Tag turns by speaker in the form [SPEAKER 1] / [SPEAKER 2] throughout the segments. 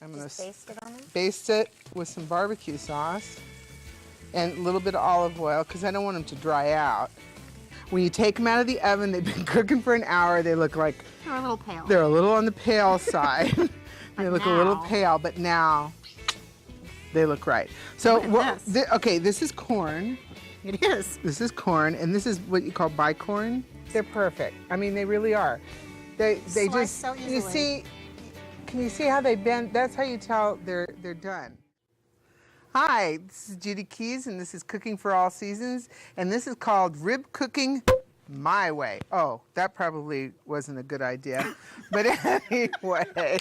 [SPEAKER 1] I'm going
[SPEAKER 2] Just baste it on them?
[SPEAKER 1] baste it with some barbecue sauce and a little bit of olive oil because I don't want them to dry out. When you take them out of the oven, they've been cooking for an hour. They look like
[SPEAKER 2] They're a little pale.
[SPEAKER 1] they're a little on the pale side. They look a little pale, but now they look right. So, okay, this is corn.
[SPEAKER 2] It is.
[SPEAKER 1] This is corn, and this is what you call bicorn. They're perfect. I mean, they really are. They just
[SPEAKER 2] so easily.
[SPEAKER 1] You see. Can you see how they bend? That's how you tell they're done. Hi, this is Judy Keys, and this is Cooking for All Seasons, and this is called Rib Cooking My Way. Oh, that probably wasn't a good idea, but anyway.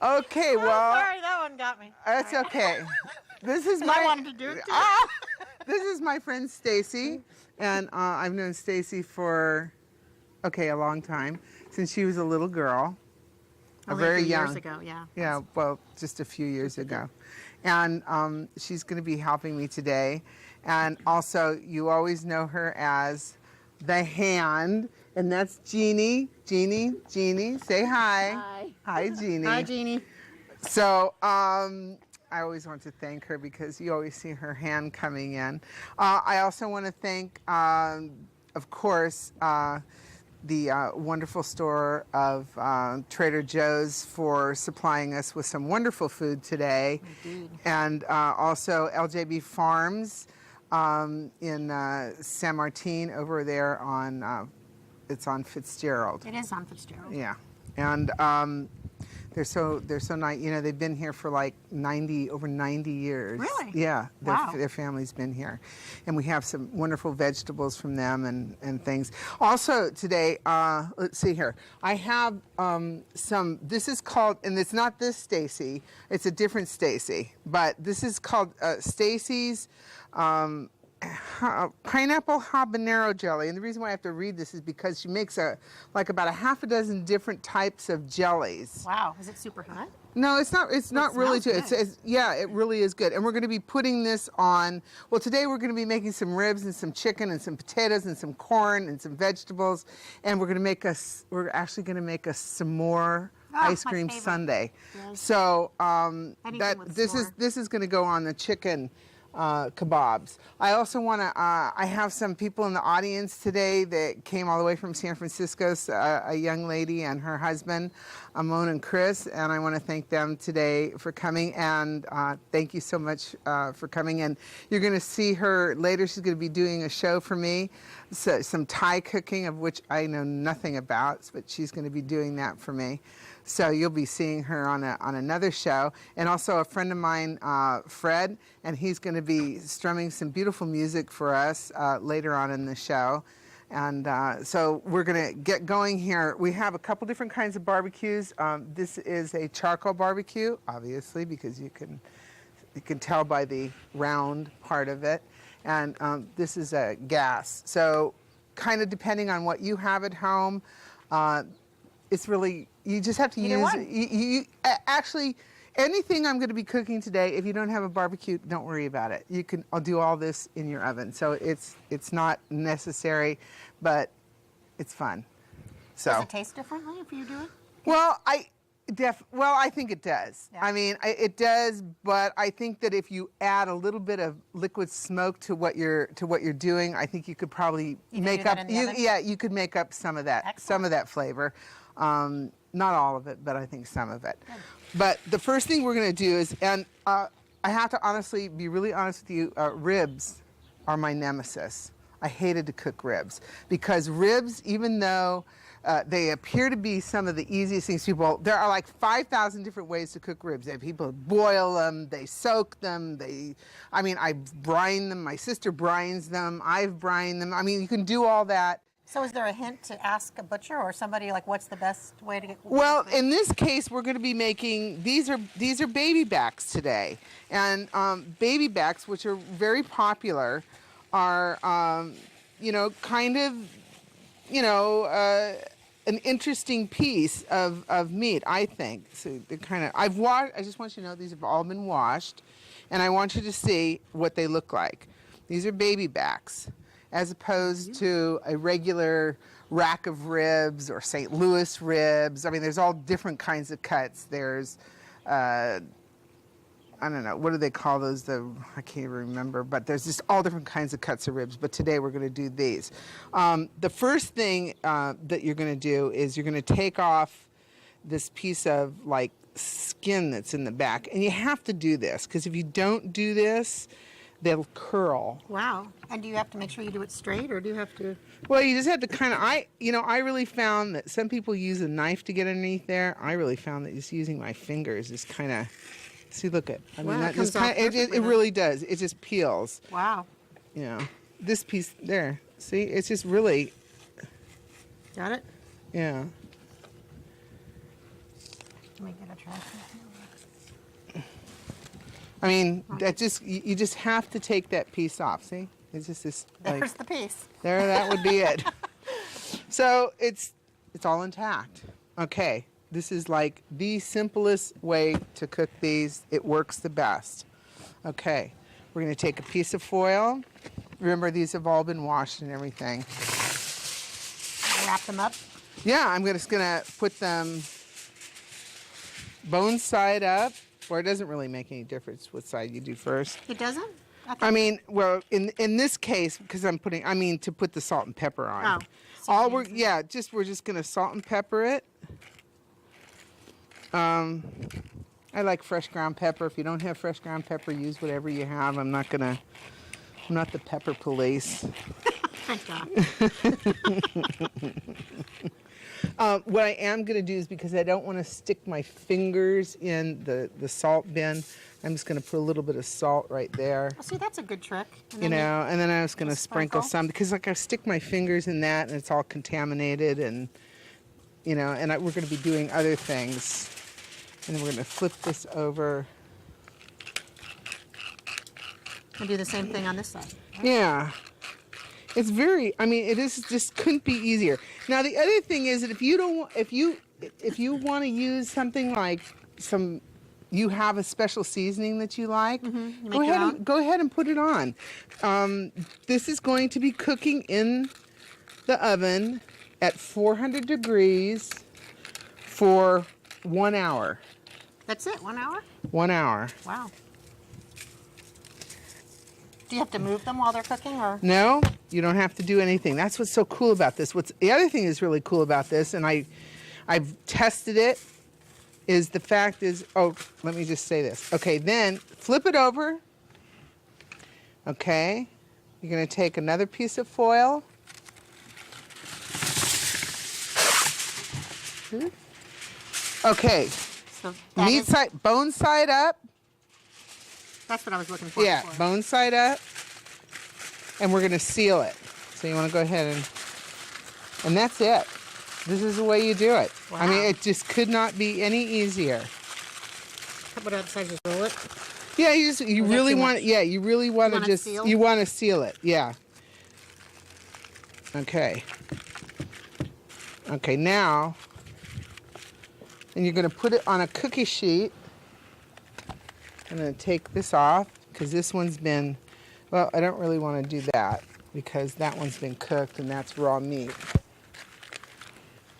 [SPEAKER 1] Okay, well.
[SPEAKER 2] Sorry, that one got me.
[SPEAKER 1] That's okay. This is
[SPEAKER 2] I wanted to do it too.
[SPEAKER 1] This is my friend Stacy, and I've known Stacy for, a long time, since she was a little girl. Very young.
[SPEAKER 2] Years ago, yeah.
[SPEAKER 1] Yeah, well, just a few years ago. And she's going to be helping me today. And also, you always know her as the hand, and that's Jeannie. Jeannie, say hi.
[SPEAKER 2] Hi.
[SPEAKER 1] Hi, Jeannie.
[SPEAKER 2] Hi, Jeannie.
[SPEAKER 1] So, I always want to thank her because you always see her hand coming in. I also want to thank, of course, the wonderful store of Trader Joe's for supplying us with some wonderful food today.
[SPEAKER 2] Indeed.
[SPEAKER 1] And also LJB Farms in San Martin over there on, it's on Fitzgerald.
[SPEAKER 2] It is on Fitzgerald.
[SPEAKER 1] Yeah. And they're so nice. You know, they've been here for like over 90 years.
[SPEAKER 2] Really?
[SPEAKER 1] Yeah.
[SPEAKER 2] Wow.
[SPEAKER 1] Their family's been here. And we have some wonderful vegetables from them and things. Also today, let's see here. I have this is called, and it's not this Stacy, it's a different Stacy, but this is called Stacy's pineapple habanero jelly. And the reason why I have to read this is because she makes about a half a dozen different types of jellies.
[SPEAKER 2] Wow, is it super hot?
[SPEAKER 1] No, it's not. It's not really too. Yeah, it really is good. And we're going to be putting this on. Well, today we're going to be making some ribs and some chicken and some potatoes and some corn and some vegetables. And we're actually going to make us some more ice cream sundae.
[SPEAKER 2] Yes.
[SPEAKER 1] So this is going to go on the chicken kebabs. I also want to, I have some people in the audience today that came all the way from San Francisco, a young lady and her husband, Amon and Chris, and I want to thank them today for coming, and thank you so much for coming. And you're going to see her later. She's going to be doing a show for me, some Thai cooking, of which I know nothing about, but she's going to be doing that for me. So you'll be seeing her on another show. And also a friend of mine, Fred, and he's going to be strumming some beautiful music for us later on in the show. And so we're going to get going here. We have a couple different kinds of barbecues. This is a charcoal barbecue, obviously, because you can tell by the round part of it. And this is a gas. So kind of depending on what you have at home, it's really, you just have to use, actually, anything I'm going to be cooking today, if you don't have a barbecue, don't worry about it. I'll do all this in your oven. So it's not necessary, but it's fun. So.
[SPEAKER 2] Does it taste differently if you do it?
[SPEAKER 1] Well, I think it does. Yeah. I mean, it does, but I think that if you add a little bit of liquid smoke to what you're doing, I think you could probably make up. You could make up some of that flavor. Not all of it, but I think some of it. Good. But the first thing we're going to do is, and I have to be really honest with you, ribs are my nemesis. I hated to cook ribs because ribs, even though they appear to be some of the easiest things, there are like 5,000 different ways to cook ribs. People boil them, they soak them, I brine them, my sister brines them, I've brined them. I mean, you can do all that.
[SPEAKER 2] So is there a hint to ask a butcher or somebody, like, what's the best way to get?
[SPEAKER 1] Well, in this case, we're going to be making, these are baby backs today. And baby backs, which are very popular, are, kind of, an interesting piece of meat, I think. So they're kind of, I just want you to know these have all been washed, and I want you to see what they look like. These are baby backs, as opposed to a regular rack of ribs or St. Louis ribs. I mean, there's all different kinds of cuts. There's I don't know, what do they call those? I can't even remember, but there's just all different kinds of cuts of ribs, but today we're going to do these. The first thing that you're going to do is you're going to take off this piece of like skin that's in the back, and you have to do this because if you don't do this, they'll curl.
[SPEAKER 2] Wow. And do you have to make sure you do it straight, or do you have to?
[SPEAKER 1] Well, you just have to kind of, I really found that some people use a knife to get underneath there. I really found that just using my fingers is kind of, see, look at, I mean,
[SPEAKER 2] Wow,
[SPEAKER 1] that just kind of, it really does. It just peels.
[SPEAKER 2] Wow.
[SPEAKER 1] You know, this piece there, see, it's just really.
[SPEAKER 2] Got it?
[SPEAKER 1] Yeah.
[SPEAKER 2] Let me get a try.
[SPEAKER 1] I mean, that just, you just have to take that piece off, see? It's just this, like,
[SPEAKER 2] There's the piece.
[SPEAKER 1] there, that would be it. So it's all intact. Okay, this is like the simplest way to cook these. It works the best. Okay, we're going to take a piece of foil. Remember, these have all been washed and everything.
[SPEAKER 2] Wrap them up.
[SPEAKER 1] Yeah, I'm just going to put them bone side up, or it doesn't really make any difference what side you do first.
[SPEAKER 2] It doesn't?
[SPEAKER 1] I mean, well, in this case, because to put the salt and pepper on.
[SPEAKER 2] Oh.
[SPEAKER 1] We're just gonna salt and pepper it. I like fresh ground pepper. If you don't have fresh ground pepper, use whatever you have. I'm not the pepper police.
[SPEAKER 2] Thank God.
[SPEAKER 1] What I am going to do is, because I don't want to stick my fingers in the salt bin, I'm just going to put a little bit of salt right there.
[SPEAKER 2] Oh, see, that's a good trick.
[SPEAKER 1] And then I was going to sprinkle some, because like I stick my fingers in that and it's all contaminated, and we're going to be doing other things. And then we're going to flip this over.
[SPEAKER 2] And do the same thing on this side. Right?
[SPEAKER 1] Yeah. It's just couldn't be easier. Now the other thing is that if you want to use something like you have a special seasoning that you like, go ahead and put it on. This is going to be cooking in the oven at 400 degrees for 1 hour.
[SPEAKER 2] That's it, 1 hour?
[SPEAKER 1] 1 hour.
[SPEAKER 2] Wow. Do you have to move them while they're cooking, or?
[SPEAKER 1] No, you don't have to do anything. That's what's so cool about this. The other thing is really cool about this, and I've tested it, is the fact is, let me just say this. Okay, then flip it over. Okay, you're going to take another piece of foil. Okay,
[SPEAKER 2] So
[SPEAKER 1] bone side up.
[SPEAKER 2] That's what I was looking for.
[SPEAKER 1] Yeah,
[SPEAKER 2] before.
[SPEAKER 1] bone side up, and we're going to seal it. So you want to go ahead and that's it. This is the way you do it.
[SPEAKER 2] Wow.
[SPEAKER 1] I mean, it just could not be any easier.
[SPEAKER 2] How about outside, just roll it?
[SPEAKER 1] Yeah, you really want to just
[SPEAKER 2] seal?
[SPEAKER 1] You want to seal it. Yeah. Okay. Okay, now, and you're going to put it on a cookie sheet. I'm going to take this off because this one's been, well, I don't really want to do that because that one's been cooked and that's raw meat.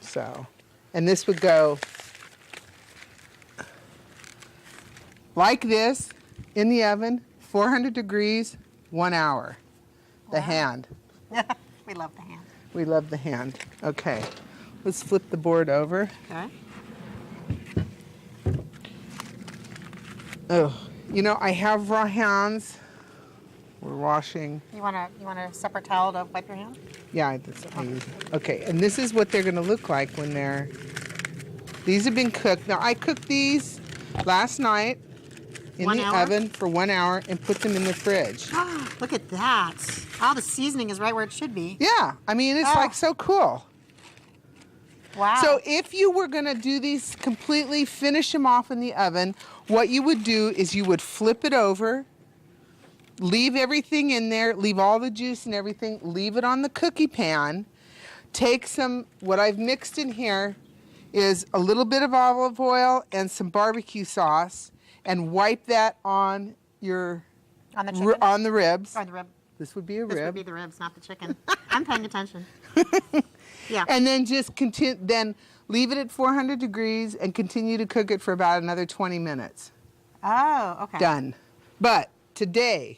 [SPEAKER 1] So, and this would go like this in the oven, 400 degrees, 1 hour. The
[SPEAKER 2] Wow.
[SPEAKER 1] hand.
[SPEAKER 2] We love the hand.
[SPEAKER 1] We love the hand. Okay, let's flip the board over.
[SPEAKER 2] Okay.
[SPEAKER 1] Oh, I have raw hands. We're washing.
[SPEAKER 2] You want a separate towel to wipe your hand?
[SPEAKER 1] Yeah, I use it. Okay, and this is what they're going to look like when these have been cooked. Now, I cooked these last night in the oven for 1 hour and put them in the fridge.
[SPEAKER 2] Look at that. Oh, the seasoning is right where it should be.
[SPEAKER 1] Yeah, I mean, it's like so cool.
[SPEAKER 2] Wow.
[SPEAKER 1] So if you were going to do these completely, finish them off in the oven, what you would do is you would flip it over, leave everything in there, leave all the juice and everything, leave it on the cookie pan, take what I've mixed in here is a little bit of olive oil and some barbecue sauce, and wipe that on
[SPEAKER 2] On the chicken?
[SPEAKER 1] on the ribs.
[SPEAKER 2] Or the rib.
[SPEAKER 1] This would be a rib.
[SPEAKER 2] This would be the ribs, not the chicken. I'm paying attention. Yeah.
[SPEAKER 1] And then just Leave it at 400 degrees and continue to cook it for about another 20 minutes.
[SPEAKER 2] Oh, okay.
[SPEAKER 1] Done. But today,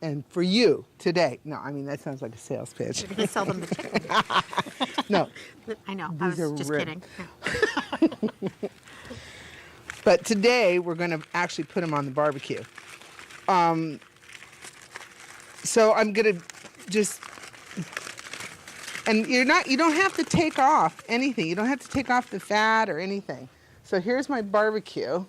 [SPEAKER 1] and for you today, no, I mean, that sounds like a sales pitch.
[SPEAKER 2] You're going to sell them the chicken.
[SPEAKER 1] No.
[SPEAKER 2] I know. I was just kidding. Yeah.
[SPEAKER 1] But today, we're going to actually put them on the barbecue. So I'm going to just, and you don't have to take off anything. You don't have to take off the fat or anything. So here's my barbecue.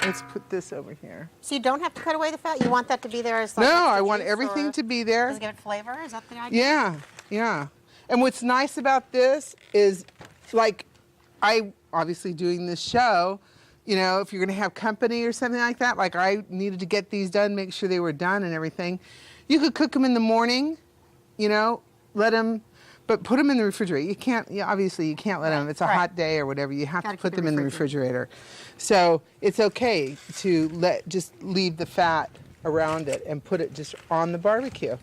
[SPEAKER 1] Let's put this over here.
[SPEAKER 2] So you don't have to cut away the fat? You want that to be there as like
[SPEAKER 1] No,
[SPEAKER 2] extra
[SPEAKER 1] I want
[SPEAKER 2] juice,
[SPEAKER 1] everything
[SPEAKER 2] or
[SPEAKER 1] to be there.
[SPEAKER 2] Does it give it flavor? Is that the idea?
[SPEAKER 1] Yeah, yeah. And what's nice about this is, like, I obviously doing this show, you know, if you're going to have company or something like that, like I needed to get these done, make sure they were done and everything. You could cook them in the morning, you know, let them, but put them in the refrigerator. You can't, obviously you can't let them, it's a hot day or whatever, you have to put them in the refrigerator. So it's okay to just leave the fat around it and put it just on the barbecue.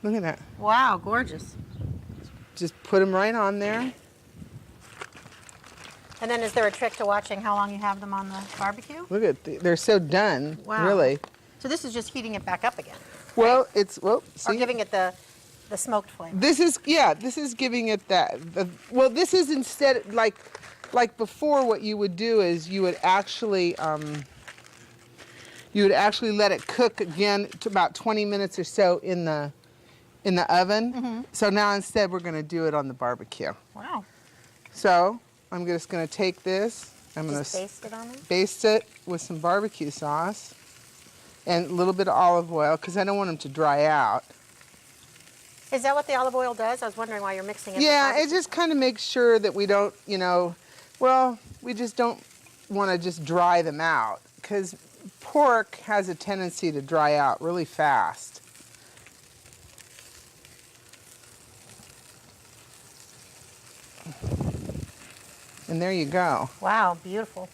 [SPEAKER 1] Look at that.
[SPEAKER 2] Wow, gorgeous.
[SPEAKER 1] Just put them right on there.
[SPEAKER 2] And then is there a trick to watching how long you have them on the barbecue?
[SPEAKER 1] Look at, they're so done, really.
[SPEAKER 2] So this is just heating it back up again?
[SPEAKER 1] Well,
[SPEAKER 2] right?
[SPEAKER 1] See?
[SPEAKER 2] Or giving it the smoked flavor?
[SPEAKER 1] This is giving it that. Well, this is instead, like before, what you would do is you would actually let it cook again to about 20 minutes or so in the oven. Mm-hmm. So now instead we're going to do it on the barbecue.
[SPEAKER 2] Wow.
[SPEAKER 1] So I'm just going to take this. I'm going to
[SPEAKER 2] baste it on it?
[SPEAKER 1] Baste it with some barbecue sauce and a little bit of olive oil because I don't want them to dry out.
[SPEAKER 2] Is that what the olive oil does? I was wondering why you're mixing it.
[SPEAKER 1] Yeah, it just kind of makes sure that we don't, we just don't want to just dry them out because pork has a tendency to dry out really fast. And there you go.
[SPEAKER 2] Wow, beautiful.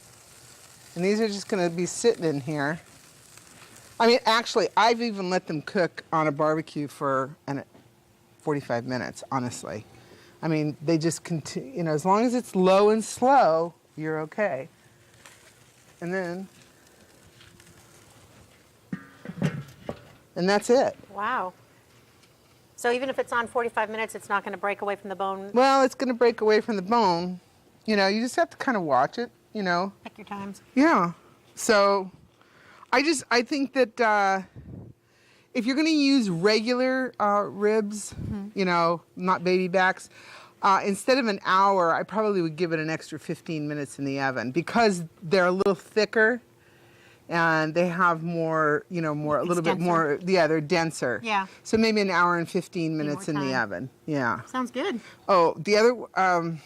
[SPEAKER 1] And these are just going to be sitting in here. I mean, actually, I've even let them cook on a barbecue for 45 minutes, honestly. I mean, they just continue, as long as it's low and slow, you're okay. And that's it.
[SPEAKER 2] Wow. So even if it's on 45 minutes, it's not going to break away from the bone?
[SPEAKER 1] Well, it's going to break away from the bone. You just have to kind of watch it,
[SPEAKER 2] Pick your times.
[SPEAKER 1] Yeah. So I think that if you're going to use regular ribs, not baby backs, instead of an hour, I probably would give it an extra 15 minutes in the oven because they're a little thicker and they have more, a little bit more, they're denser.
[SPEAKER 2] Yeah.
[SPEAKER 1] So maybe an hour and 15 minutes in the oven. Yeah.
[SPEAKER 2] Sounds good.
[SPEAKER 1] Oh, the other,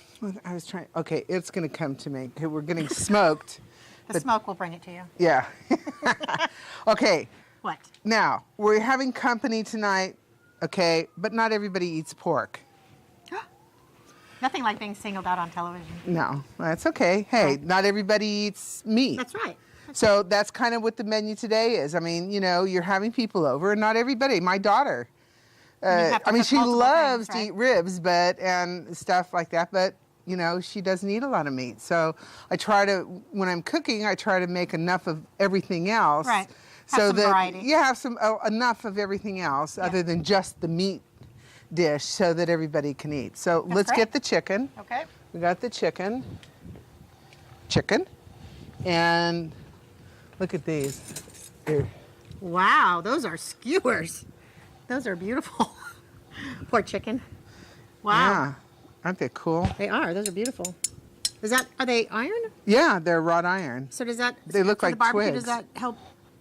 [SPEAKER 1] I was trying, okay, it's going to come to me. Okay, we're getting smoked.
[SPEAKER 2] The smoke will bring it to you.
[SPEAKER 1] Yeah. Okay.
[SPEAKER 2] What?
[SPEAKER 1] Now, we're having company tonight, okay, but not everybody eats pork.
[SPEAKER 2] Nothing like being singled out on television.
[SPEAKER 1] No, that's okay. Hey, not everybody eats meat.
[SPEAKER 2] That's right.
[SPEAKER 1] So that's kind of what the menu today is. I mean, you're having people over, and not everybody. My daughter, she loves to eat ribs, and stuff like that, but she doesn't eat a lot of meat. So when I'm cooking, I try to make enough of everything else.
[SPEAKER 2] Right.
[SPEAKER 1] So that
[SPEAKER 2] variety.
[SPEAKER 1] you have enough of everything else other than just the meat dish so that everybody can eat. So let's get the chicken.
[SPEAKER 2] Okay.
[SPEAKER 1] We got the chicken. And look at these.
[SPEAKER 2] Wow, those are skewers. Those are beautiful. Poor chicken. Wow.
[SPEAKER 1] Yeah. Aren't they cool?
[SPEAKER 2] They are. Those are beautiful. Are they iron?
[SPEAKER 1] Yeah, they're wrought iron.
[SPEAKER 2] So
[SPEAKER 1] They look like
[SPEAKER 2] the barbecue,
[SPEAKER 1] twigs.
[SPEAKER 2] Does that help?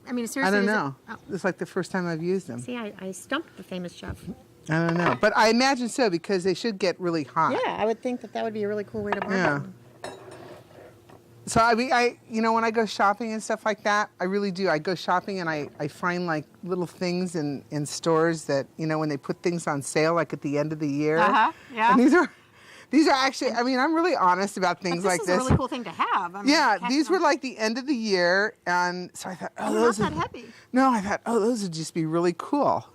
[SPEAKER 2] I mean, seriously.
[SPEAKER 1] I don't know.
[SPEAKER 2] Oh.
[SPEAKER 1] It's like the first time I've used them.
[SPEAKER 2] See, I stumped the famous chef.
[SPEAKER 1] I don't know. But I imagine so because they should get really hot.
[SPEAKER 2] Yeah, I would think that would be a really cool way to barbecue.
[SPEAKER 1] Yeah. So I when I go shopping and stuff like that, I really do. I go shopping and I find like little things in stores that, when they put things on sale, like at the end of the year.
[SPEAKER 2] Uh-huh, yeah.
[SPEAKER 1] And these are actually, I'm really honest about things like this.
[SPEAKER 2] This is a really cool thing to have.
[SPEAKER 1] These were like the end of the year, and so I thought,
[SPEAKER 2] those not that heavy.
[SPEAKER 1] No, I thought, those would just be really cool.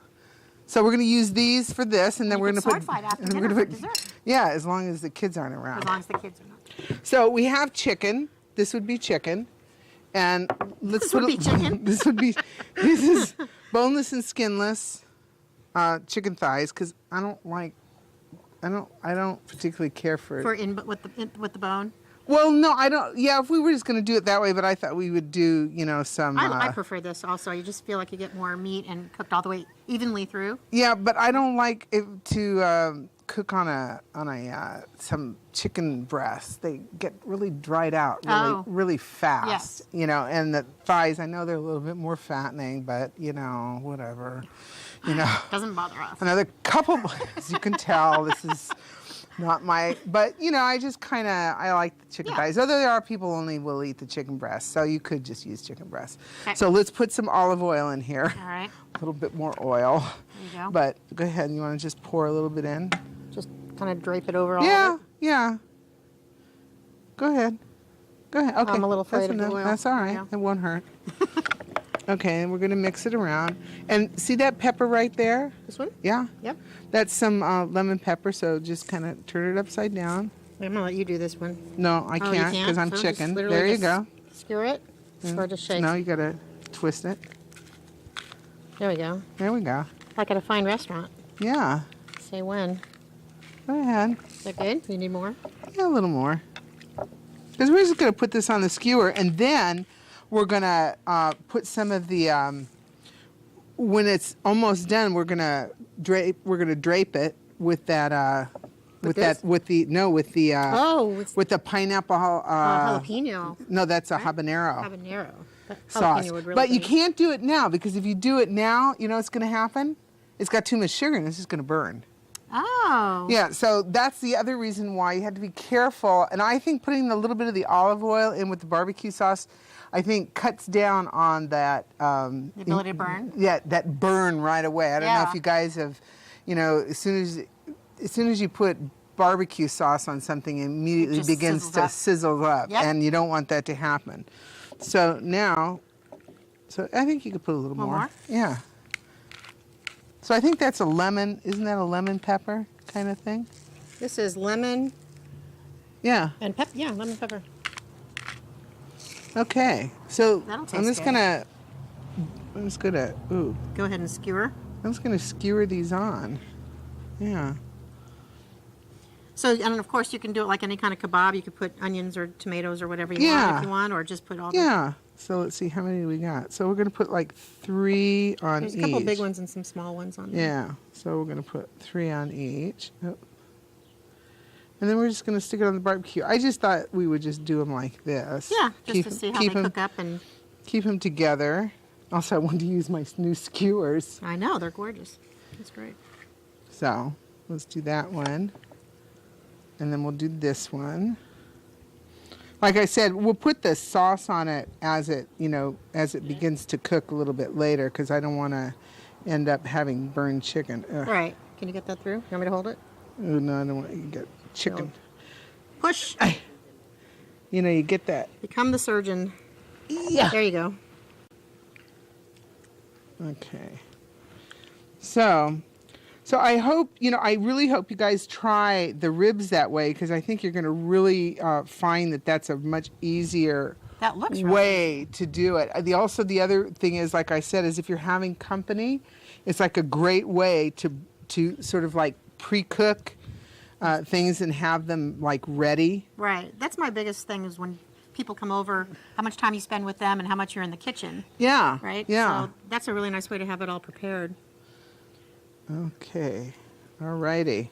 [SPEAKER 1] So we're going to use these for this, and then we're going to
[SPEAKER 2] sword
[SPEAKER 1] put.
[SPEAKER 2] fight after
[SPEAKER 1] and then
[SPEAKER 2] dinner
[SPEAKER 1] we're
[SPEAKER 2] for
[SPEAKER 1] gonna put-
[SPEAKER 2] dessert.
[SPEAKER 1] Yeah, as long as the kids aren't around.
[SPEAKER 2] As long as the kids are not.
[SPEAKER 1] So we have chicken. This would be chicken, and let's
[SPEAKER 2] This would be chicken.
[SPEAKER 1] This would be. This is boneless and skinless chicken thighs because I don't particularly care for.
[SPEAKER 2] With the bone.
[SPEAKER 1] Well, no, I don't. Yeah, if we were just going to do it that way, but I thought we would do, some.
[SPEAKER 2] I prefer this also. You just feel like you get more meat and cooked all the way evenly through.
[SPEAKER 1] Yeah, but I don't like it to cook on some chicken breasts. They get really dried out really fast.
[SPEAKER 2] Yes.
[SPEAKER 1] And the thighs, I know they're a little bit more fattening, but whatever.
[SPEAKER 2] Doesn't bother us.
[SPEAKER 1] Another couple, as you can tell, this is not my, but I just I like the chicken thighs. Although there are people only will eat the chicken breast, so you could just use chicken breast.
[SPEAKER 2] Okay.
[SPEAKER 1] So let's put some olive oil in here.
[SPEAKER 2] All right.
[SPEAKER 1] A little bit more oil.
[SPEAKER 2] There you go.
[SPEAKER 1] But go ahead, you want to just pour a little bit in?
[SPEAKER 2] Just kind of drape it over all
[SPEAKER 1] Yeah,
[SPEAKER 2] of it.
[SPEAKER 1] yeah. Go ahead. Okay.
[SPEAKER 2] I'm a little afraid
[SPEAKER 1] That's
[SPEAKER 2] of the
[SPEAKER 1] enough.
[SPEAKER 2] oil.
[SPEAKER 1] That's all right.
[SPEAKER 2] Yeah.
[SPEAKER 1] It won't hurt. Okay, and we're going to mix it around. And see that pepper right there?
[SPEAKER 2] This one?
[SPEAKER 1] Yeah.
[SPEAKER 2] Yep.
[SPEAKER 1] That's some lemon pepper, so just kind of turn it upside down.
[SPEAKER 2] I'm gonna let you do this one.
[SPEAKER 1] No, I
[SPEAKER 2] Oh, you
[SPEAKER 1] can't because I'm
[SPEAKER 2] So just
[SPEAKER 1] chicken.
[SPEAKER 2] literally
[SPEAKER 1] There you
[SPEAKER 2] just
[SPEAKER 1] go.
[SPEAKER 2] Skewer it. Or just shake.
[SPEAKER 1] No, you got to twist it.
[SPEAKER 2] There we go.
[SPEAKER 1] There we go.
[SPEAKER 2] Like at a fine restaurant.
[SPEAKER 1] Yeah.
[SPEAKER 2] Say when.
[SPEAKER 1] Go ahead.
[SPEAKER 2] Is that good? You need more?
[SPEAKER 1] Yeah, a little more. Because we're just going to put this on the skewer, and then we're going to put some of the. When it's almost done, we're going to drape. We're going to drape it with that. With the pineapple.
[SPEAKER 2] Jalapeno.
[SPEAKER 1] No, that's a habanero
[SPEAKER 2] Habanero. That
[SPEAKER 1] sauce.
[SPEAKER 2] jalapeno would really
[SPEAKER 1] But you
[SPEAKER 2] be-
[SPEAKER 1] can't do it now because if you do it now, you know what's going to happen? It's got too much sugar and it's just going to burn.
[SPEAKER 2] Oh.
[SPEAKER 1] Yeah, so that's the other reason why you have to be careful. And I think putting a little bit of the olive oil in with the barbecue sauce, I think cuts down on that.
[SPEAKER 2] The ability to burn?
[SPEAKER 1] Yeah, that burn right away. I don't know
[SPEAKER 2] Yeah.
[SPEAKER 1] if you guys have, as soon as you put barbecue sauce on something, it immediately
[SPEAKER 2] just
[SPEAKER 1] begins
[SPEAKER 2] sizzles
[SPEAKER 1] to
[SPEAKER 2] up.
[SPEAKER 1] sizzle up.
[SPEAKER 2] Yep.
[SPEAKER 1] And you don't want that to happen. So now, I think you could put a little
[SPEAKER 2] One more?
[SPEAKER 1] Yeah. So I think that's a lemon. Isn't that a lemon pepper kind of thing?
[SPEAKER 2] This is lemon
[SPEAKER 1] Yeah.
[SPEAKER 2] and pepper. Yeah, lemon pepper.
[SPEAKER 1] Okay. So
[SPEAKER 2] That'll
[SPEAKER 1] I'm
[SPEAKER 2] taste
[SPEAKER 1] just
[SPEAKER 2] good.
[SPEAKER 1] gonna. Ooh.
[SPEAKER 2] Go ahead and skewer.
[SPEAKER 1] I'm just gonna skewer these on. Yeah.
[SPEAKER 2] So, and of course, you can do it like any kind of kebab. You could put onions or tomatoes or whatever you want if you want, or just put all the...
[SPEAKER 1] Yeah. So let's see how many we got. So we're gonna put like 3 on
[SPEAKER 2] There's
[SPEAKER 1] each.
[SPEAKER 2] a couple of big ones and some small ones on there.
[SPEAKER 1] Yeah. So we're gonna put 3 on each. Oh. And then we're just gonna stick it on the barbecue. I just thought we would just do them like this.
[SPEAKER 2] Yeah, just to see how they cook up. And
[SPEAKER 1] Keep them together. Also, I wanted to use my new skewers.
[SPEAKER 2] I know, they're gorgeous. That's great.
[SPEAKER 1] So let's do that one. And then we'll do this one. Like I said, we'll put the sauce on it as it begins to cook a little bit later because I don't want to end up having burned chicken. Ugh.
[SPEAKER 2] All right. Can you get that through? You want me to hold it?
[SPEAKER 1] Oh, no, I don't want you to get chicken.
[SPEAKER 2] Push.
[SPEAKER 1] You get that.
[SPEAKER 2] Become the surgeon.
[SPEAKER 1] Yeah.
[SPEAKER 2] There you go.
[SPEAKER 1] Okay. So I hope, I really hope you guys try the ribs that way because I think you're going to really find that that's a much easier
[SPEAKER 2] That looks really
[SPEAKER 1] way to do it. The other thing is, like I said, is if you're having company, it's like a great way to sort of like pre-cook things and have them like ready.
[SPEAKER 2] Right. That's my biggest thing is when people come over, how much time you spend with them and how much you're in the kitchen.
[SPEAKER 1] Yeah.
[SPEAKER 2] Right?
[SPEAKER 1] Yeah.
[SPEAKER 2] So that's a really nice way to have it all prepared.
[SPEAKER 1] Okay. All righty.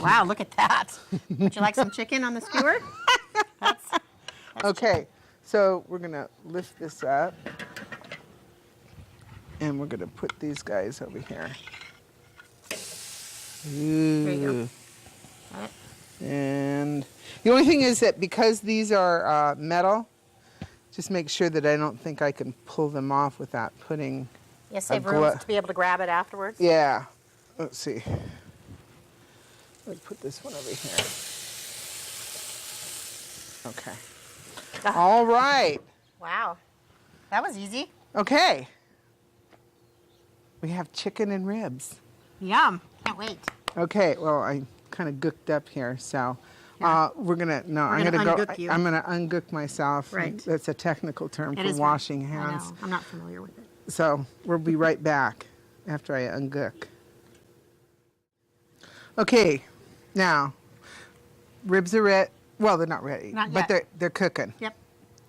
[SPEAKER 2] Wow, look at that. Would you like some chicken on the skewer? That's
[SPEAKER 1] Okay. So we're going to lift this up. And we're going to put these guys over here. Ooh.
[SPEAKER 2] There you go. Got it.
[SPEAKER 1] And the only thing is that because these are metal, just make sure that I don't think I can pull them off without putting...
[SPEAKER 2] Yeah, save
[SPEAKER 1] A
[SPEAKER 2] room
[SPEAKER 1] glo-
[SPEAKER 2] to be able to grab it afterwards.
[SPEAKER 1] Yeah. Let's see. Let's put this one over here. Okay.
[SPEAKER 2] Ah.
[SPEAKER 1] All right.
[SPEAKER 2] Wow. That was easy.
[SPEAKER 1] Okay. We have chicken and ribs.
[SPEAKER 2] Yum. Can't wait.
[SPEAKER 1] Okay, well, I kind of gooked up here, so we're gonna I'm gonna
[SPEAKER 2] ungook you.
[SPEAKER 1] I'm gonna ungook myself.
[SPEAKER 2] Right.
[SPEAKER 1] That's a technical term
[SPEAKER 2] It
[SPEAKER 1] for
[SPEAKER 2] is
[SPEAKER 1] washing
[SPEAKER 2] right.
[SPEAKER 1] hands.
[SPEAKER 2] I know. I'm not familiar with it.
[SPEAKER 1] So we'll be right back after I ungook. Okay, now ribs are ready. Well, they're not ready,
[SPEAKER 2] Not
[SPEAKER 1] but
[SPEAKER 2] yet.
[SPEAKER 1] they're cooking.
[SPEAKER 2] Yep.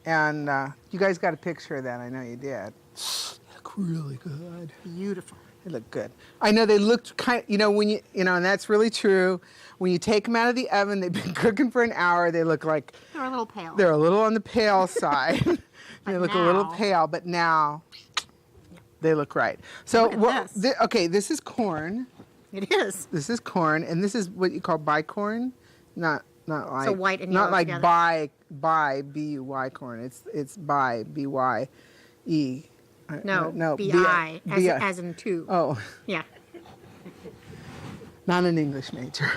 [SPEAKER 1] And you guys got a picture of that. I know you did. They look really good.
[SPEAKER 2] Beautiful.
[SPEAKER 1] They look good. I know they looked kind of, when and that's really true. When you take them out of the oven, they've been cooking for an hour. They look like
[SPEAKER 2] They're a little pale.
[SPEAKER 1] they're a little on the pale side. They look a little
[SPEAKER 2] now-
[SPEAKER 1] pale, but now they look right. So,
[SPEAKER 2] Look at this.
[SPEAKER 1] Okay, this is corn.
[SPEAKER 2] It is.
[SPEAKER 1] This is corn, and this is what you call bicorn, not like
[SPEAKER 2] white and
[SPEAKER 1] not
[SPEAKER 2] yellow
[SPEAKER 1] like
[SPEAKER 2] together.
[SPEAKER 1] buy B-U-Y corn. It's buy B-Y-E.
[SPEAKER 2] No,
[SPEAKER 1] B-I.
[SPEAKER 2] B-I, as in two.
[SPEAKER 1] Oh,
[SPEAKER 2] Yeah.
[SPEAKER 1] not an English major.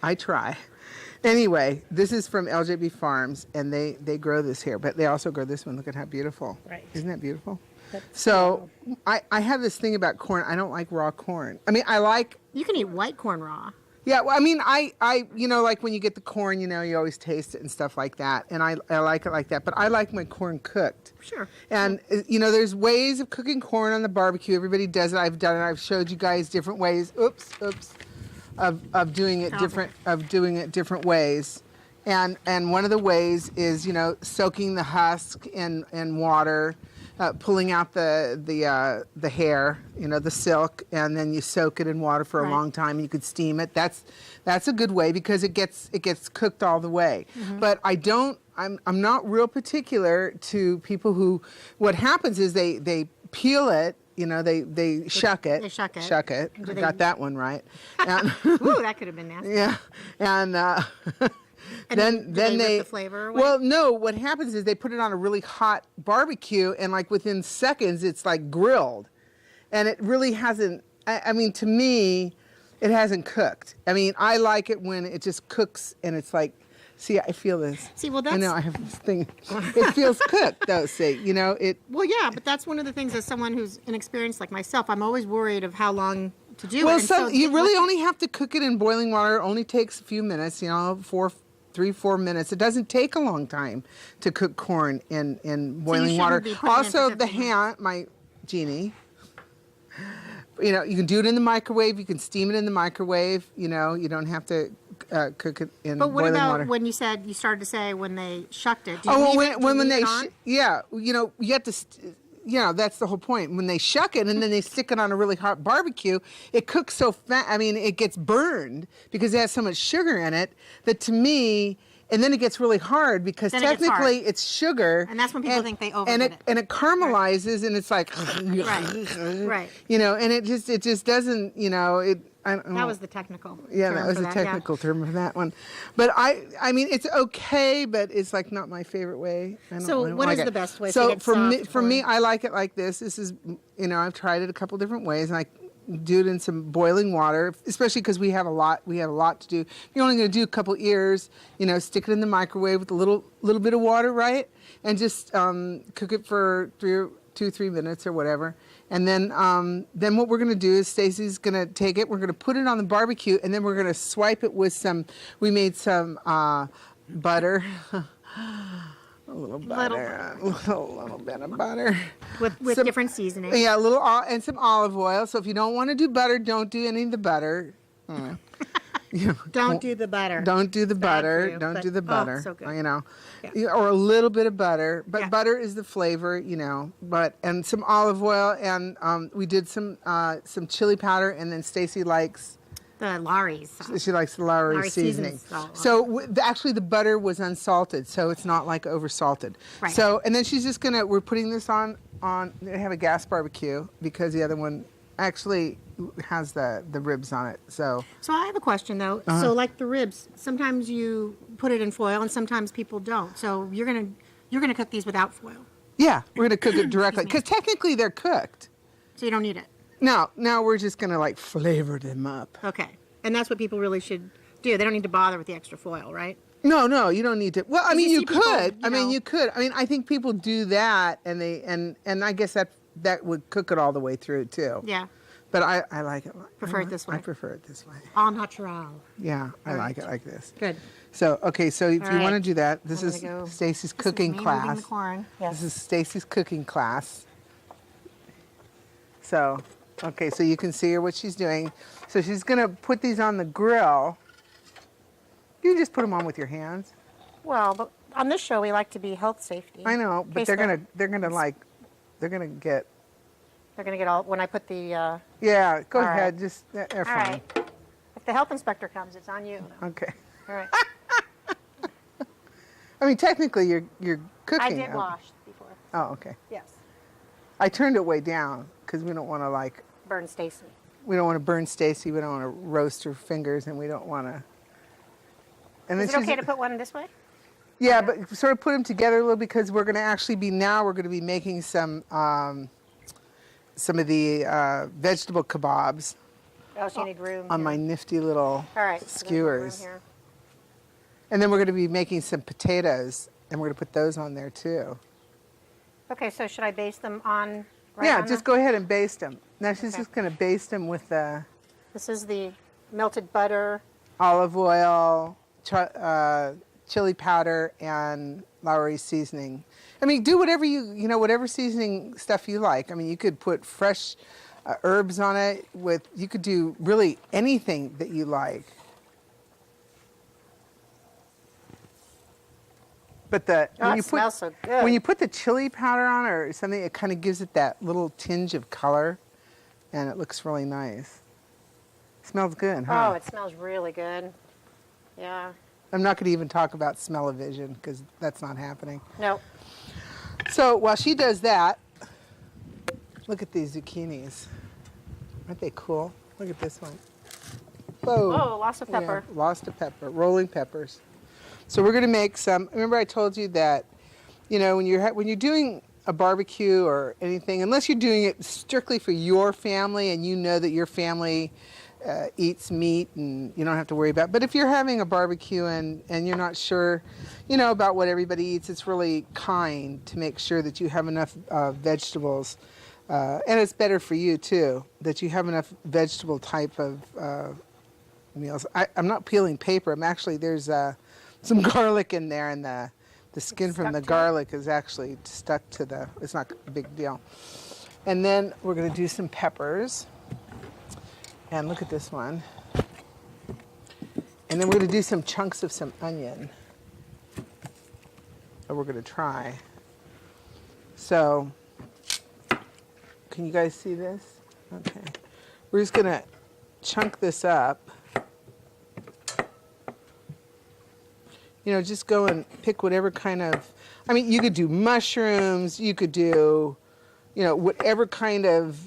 [SPEAKER 1] I try. Anyway, this is from LJB Farms, and they grow this here, but they also grow this one. Look at how beautiful.
[SPEAKER 2] Right.
[SPEAKER 1] Isn't that beautiful?
[SPEAKER 2] That's
[SPEAKER 1] So I have this thing about corn. I don't like raw corn. I mean, I like,
[SPEAKER 2] You can eat white corn raw.
[SPEAKER 1] yeah, well, I mean, I like when you get the corn, you always taste it and stuff like that, and I like it like that, but I like my corn cooked.
[SPEAKER 2] Sure.
[SPEAKER 1] And, there's ways of cooking corn on the barbecue. Everybody does it. I've done it. I've showed you guys different ways. Oops. Of doing it different ways. And one of the ways is, soaking the husk in water, pulling out the hair, the silk, and then you soak it in water for a long time. You could steam it. That's a good way because it gets cooked all the way.
[SPEAKER 2] Mm-hmm.
[SPEAKER 1] But I'm not real particular to people who, what happens is they peel it. They shuck it.
[SPEAKER 2] They shuck it.
[SPEAKER 1] Shuck it. I got that one right. And,
[SPEAKER 2] Ooh, that could have been nasty.
[SPEAKER 1] yeah, and
[SPEAKER 2] And
[SPEAKER 1] then
[SPEAKER 2] do they
[SPEAKER 1] they
[SPEAKER 2] rip the flavor away?
[SPEAKER 1] Well, no. What happens is they put it on a really hot barbecue, and like within seconds, it's like grilled, and it really hasn't. I mean, to me, it hasn't cooked. I mean, I like it when it just cooks, and it's like. See, I feel this.
[SPEAKER 2] See, well,
[SPEAKER 1] I know I have this thing. It feels cooked, though. See, it.
[SPEAKER 2] Well, yeah, but that's one of the things as someone who's inexperienced like myself, I'm always worried of how long to do
[SPEAKER 1] Well,
[SPEAKER 2] it. And
[SPEAKER 1] you really only have to cook it in boiling water. It only takes a few minutes. 3-4 minutes. It doesn't take a long time to cook corn in boiling water.
[SPEAKER 2] Be putting it in
[SPEAKER 1] Also,
[SPEAKER 2] for
[SPEAKER 1] the
[SPEAKER 2] 15 minutes.
[SPEAKER 1] ham, my Jeannie. You can do it in the microwave. You can steam it in the microwave. You don't have to cook it in
[SPEAKER 2] But what
[SPEAKER 1] boiling
[SPEAKER 2] about
[SPEAKER 1] water.
[SPEAKER 2] when you started to say when they shucked it? Do you
[SPEAKER 1] Oh,
[SPEAKER 2] leave
[SPEAKER 1] well,
[SPEAKER 2] it, do you
[SPEAKER 1] when
[SPEAKER 2] leave
[SPEAKER 1] they,
[SPEAKER 2] it on?
[SPEAKER 1] you have to, that's the whole point. When they shuck it and then they stick it on a really hot barbecue, it cooks so fast. I mean, it gets burned because it has so much sugar in it that to me, and then it gets really hard because
[SPEAKER 2] Then it gets
[SPEAKER 1] technically
[SPEAKER 2] hard.
[SPEAKER 1] it's sugar.
[SPEAKER 2] And that's when people think they overdid
[SPEAKER 1] and
[SPEAKER 2] it.
[SPEAKER 1] And it caramelizes and it's like,
[SPEAKER 2] Right.
[SPEAKER 1] and it just doesn't, I don't know.
[SPEAKER 2] That was the technical
[SPEAKER 1] Yeah,
[SPEAKER 2] term
[SPEAKER 1] that was
[SPEAKER 2] for
[SPEAKER 1] a technical term for that one. But I mean, it's okay, but it's like not my favorite way. I
[SPEAKER 2] So
[SPEAKER 1] don't
[SPEAKER 2] what
[SPEAKER 1] like
[SPEAKER 2] is
[SPEAKER 1] it.
[SPEAKER 2] the best way to
[SPEAKER 1] So
[SPEAKER 2] get
[SPEAKER 1] for
[SPEAKER 2] soft
[SPEAKER 1] me,
[SPEAKER 2] corn?
[SPEAKER 1] I like it like this. This is, I've tried it a couple different ways, and I do it in some boiling water, especially because we have a lot to do. If you're only going to do a couple ears, stick it in the microwave with a little bit of water, right? And just cook it for 2-3 minutes or whatever. And then what we're going to do is Stacy's going to take it. We're going to put it on the barbecue, and then we're going to swipe it with we made some butter. A little butter. A little bit of butter.
[SPEAKER 2] with
[SPEAKER 1] Some-
[SPEAKER 2] different seasonings.
[SPEAKER 1] Yeah, and some olive oil. So if you don't want to do butter, don't do any of the butter.
[SPEAKER 2] Don't do the butter.
[SPEAKER 1] Don't do the
[SPEAKER 2] Bad for
[SPEAKER 1] butter.
[SPEAKER 2] you,
[SPEAKER 1] Don't
[SPEAKER 2] but-
[SPEAKER 1] do the
[SPEAKER 2] oh,
[SPEAKER 1] butter.
[SPEAKER 2] so good.
[SPEAKER 1] Or a little bit of butter. But
[SPEAKER 2] Yeah.
[SPEAKER 1] butter is the flavor, and some olive oil, and we did some chili powder, and then Stacy likes
[SPEAKER 2] The Laurie's sauce.
[SPEAKER 1] she likes the Lowry
[SPEAKER 2] Lowry
[SPEAKER 1] seasoning.
[SPEAKER 2] seasons salt.
[SPEAKER 1] So actually the butter was unsalted, so it's not like over salted.
[SPEAKER 2] Right.
[SPEAKER 1] So and then she's just we're putting this on. They have a gas barbecue because the other one actually has the ribs on it. So
[SPEAKER 2] So I have a question though.
[SPEAKER 1] Uh-huh.
[SPEAKER 2] So like the ribs, sometimes you put it in foil and sometimes people don't. So you're gonna cook these without foil.
[SPEAKER 1] yeah, we're gonna cook it directly because technically they're cooked.
[SPEAKER 2] So you don't need it.
[SPEAKER 1] Now we're just gonna flavor them up.
[SPEAKER 2] Okay. And that's what people really should do. They don't need to bother with the extra foil, right?
[SPEAKER 1] No, you don't need to. Well, I mean,
[SPEAKER 2] you
[SPEAKER 1] you
[SPEAKER 2] see people,
[SPEAKER 1] could.
[SPEAKER 2] you know-
[SPEAKER 1] I mean, I think people do that, and I guess that would cook it all the way through too.
[SPEAKER 2] Yeah.
[SPEAKER 1] But I like it.
[SPEAKER 2] Prefer it this way.
[SPEAKER 1] I prefer it this way.
[SPEAKER 2] Au natural.
[SPEAKER 1] Yeah, I like it like this.
[SPEAKER 2] Good.
[SPEAKER 1] So, okay, so if you want to do that, this is Stacy's cooking class.
[SPEAKER 2] Moving the corn. Yes.
[SPEAKER 1] This is Stacy's cooking class. So, okay, so you can see her what she's doing. So she's going to put these on the grill. You can just put them on with your hands.
[SPEAKER 2] Well, but on this show we like to be health safety.
[SPEAKER 1] I know, but they're gonna get
[SPEAKER 2] all when I put the.
[SPEAKER 1] Yeah, go ahead.
[SPEAKER 2] Right.
[SPEAKER 1] Just they're
[SPEAKER 2] all
[SPEAKER 1] fine.
[SPEAKER 2] Right. If the health inspector comes, it's on you.
[SPEAKER 1] Okay.
[SPEAKER 2] All right.
[SPEAKER 1] I mean, technically, you're cooking.
[SPEAKER 2] I did wash before.
[SPEAKER 1] Oh, okay.
[SPEAKER 2] Yes.
[SPEAKER 1] I turned it way down because we don't want to
[SPEAKER 2] burn Stacy.
[SPEAKER 1] We don't want to burn Stacy. We don't want to roast her fingers, and we don't want to. And
[SPEAKER 2] Is it okay to put one this way?
[SPEAKER 1] Yeah, but sort of put them together a little because we're going to actually be making some of the vegetable kebabs.
[SPEAKER 2] Oh, so you need room
[SPEAKER 1] on my nifty little skewers.
[SPEAKER 2] So
[SPEAKER 1] and then we're going to be making some potatoes, and we're going to put those on there too.
[SPEAKER 2] Okay, so should I baste them on?
[SPEAKER 1] Just go ahead and baste them. Now she's just going to baste them with the.
[SPEAKER 2] This is the melted butter,
[SPEAKER 1] olive oil, chili powder, and Lowry seasoning. I mean, do whatever whatever seasoning stuff you like. I mean, you could put fresh herbs on it. You could do really anything that you like. But
[SPEAKER 2] smells so good.
[SPEAKER 1] When you put the chili powder on or something, it kind of gives it that little tinge of color, and it looks really nice. Smells good, huh?
[SPEAKER 2] Oh, it smells really good. Yeah.
[SPEAKER 1] I'm not going to even talk about smell-o-vision because that's not happening.
[SPEAKER 2] Nope.
[SPEAKER 1] So while she does that, look at these zucchinis. Aren't they cool? Look at this one. Whoa.
[SPEAKER 2] Oh, lots of pepper.
[SPEAKER 1] Yeah, lots of pepper. Rolling peppers. So we're going to make some. Remember I told you that, when you're doing a barbecue or anything, unless you're doing it strictly for your family and you know that your family eats meat and you don't have to worry about. But if you're having a barbecue and you're not sure, about what everybody eats, it's really kind to make sure that you have enough vegetables. And it's better for you too, that you have enough vegetable type of meals. I'm not peeling paper. There's some garlic in there, and the skin from the garlic is actually stuck to it's not a big deal. And then we're going to do some peppers. And look at this one. And then we're going to do some chunks of some onion. That we're going to try. So, can you guys see this? Okay. We're just going to chunk this up. Just go and pick whatever kind of, you could do mushrooms, you could do, whatever kind of,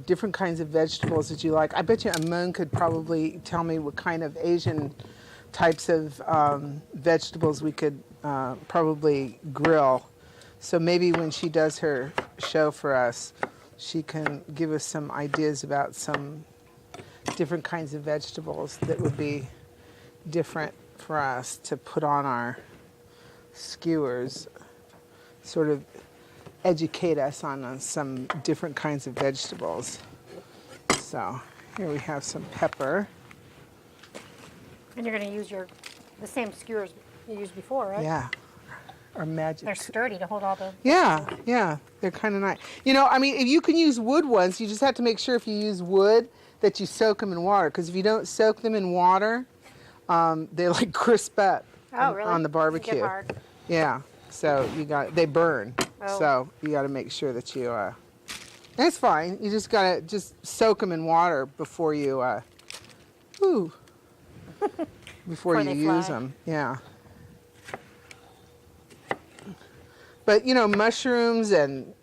[SPEAKER 1] different kinds of vegetables that you like. I bet you Amon could probably tell me what kind of Asian types of vegetables we could probably grill. So maybe when she does her show for us, she can give us some ideas about some different kinds of vegetables that would be different for us to put on our skewers, sort of educate us on some different kinds of vegetables. So here we have some pepper.
[SPEAKER 2] And you're going to use the same skewers you used before, right?
[SPEAKER 1] Yeah. Our magic.
[SPEAKER 2] They're sturdy to hold all the...
[SPEAKER 1] Yeah. They're kind of nice. If you can use wood ones, you just have to make sure if you use wood that you soak them in water, because if you don't soak them in water, they crisp up on the barbecue.
[SPEAKER 2] They get hard.
[SPEAKER 1] Yeah, so they burn.
[SPEAKER 2] Oh.
[SPEAKER 1] So you got to make sure that you. And it's fine. You just got to soak them in water before you. Before you use them. Yeah. But mushrooms, and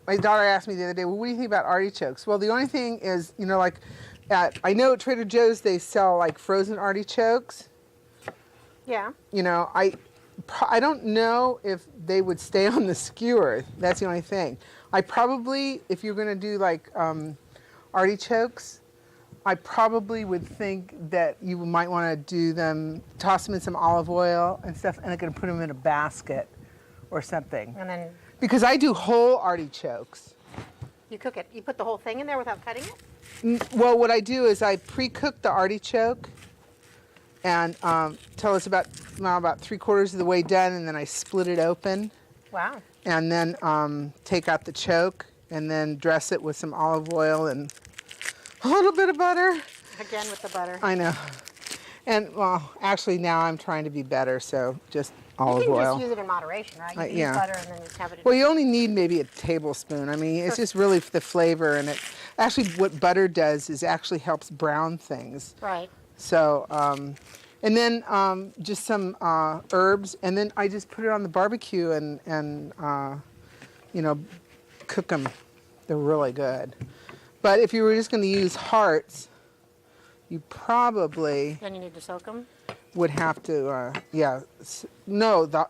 [SPEAKER 1] my daughter asked me the other day, well, what do you think about artichokes? Well, the only thing is, I know at Trader Joe's they sell frozen artichokes.
[SPEAKER 2] Yeah.
[SPEAKER 1] I don't know if they would stay on the skewer. That's the only thing. I probably, if you're going to do artichokes, I probably would think that you might want to toss them in some olive oil and stuff, and I'm going to put them in a basket or something.
[SPEAKER 2] And then
[SPEAKER 1] Because I do whole artichokes.
[SPEAKER 2] you cook it. You put the whole thing in there without cutting it?
[SPEAKER 1] Well, what I do is I pre-cook the artichoke and till it's about 3/4 of the way done, and then I split it open.
[SPEAKER 2] Wow.
[SPEAKER 1] And then take out the choke and then dress it with some olive oil and a little bit of butter.
[SPEAKER 2] Again with the butter.
[SPEAKER 1] I know. And, well, actually now I'm trying to be better, so just olive
[SPEAKER 2] You can
[SPEAKER 1] oil.
[SPEAKER 2] just use it in moderation, right? You can
[SPEAKER 1] yeah.
[SPEAKER 2] use butter and then just have it in.
[SPEAKER 1] Well, you only need maybe a tablespoon. I mean, it's just really the flavor, and it actually what butter does is actually helps brown things.
[SPEAKER 2] Right.
[SPEAKER 1] So, and then just some herbs, and then I just put it on the barbecue and you know, cook them. They're really good. But if you were just going to use hearts, you probably
[SPEAKER 2] Then you need to soak them?
[SPEAKER 1] would have to,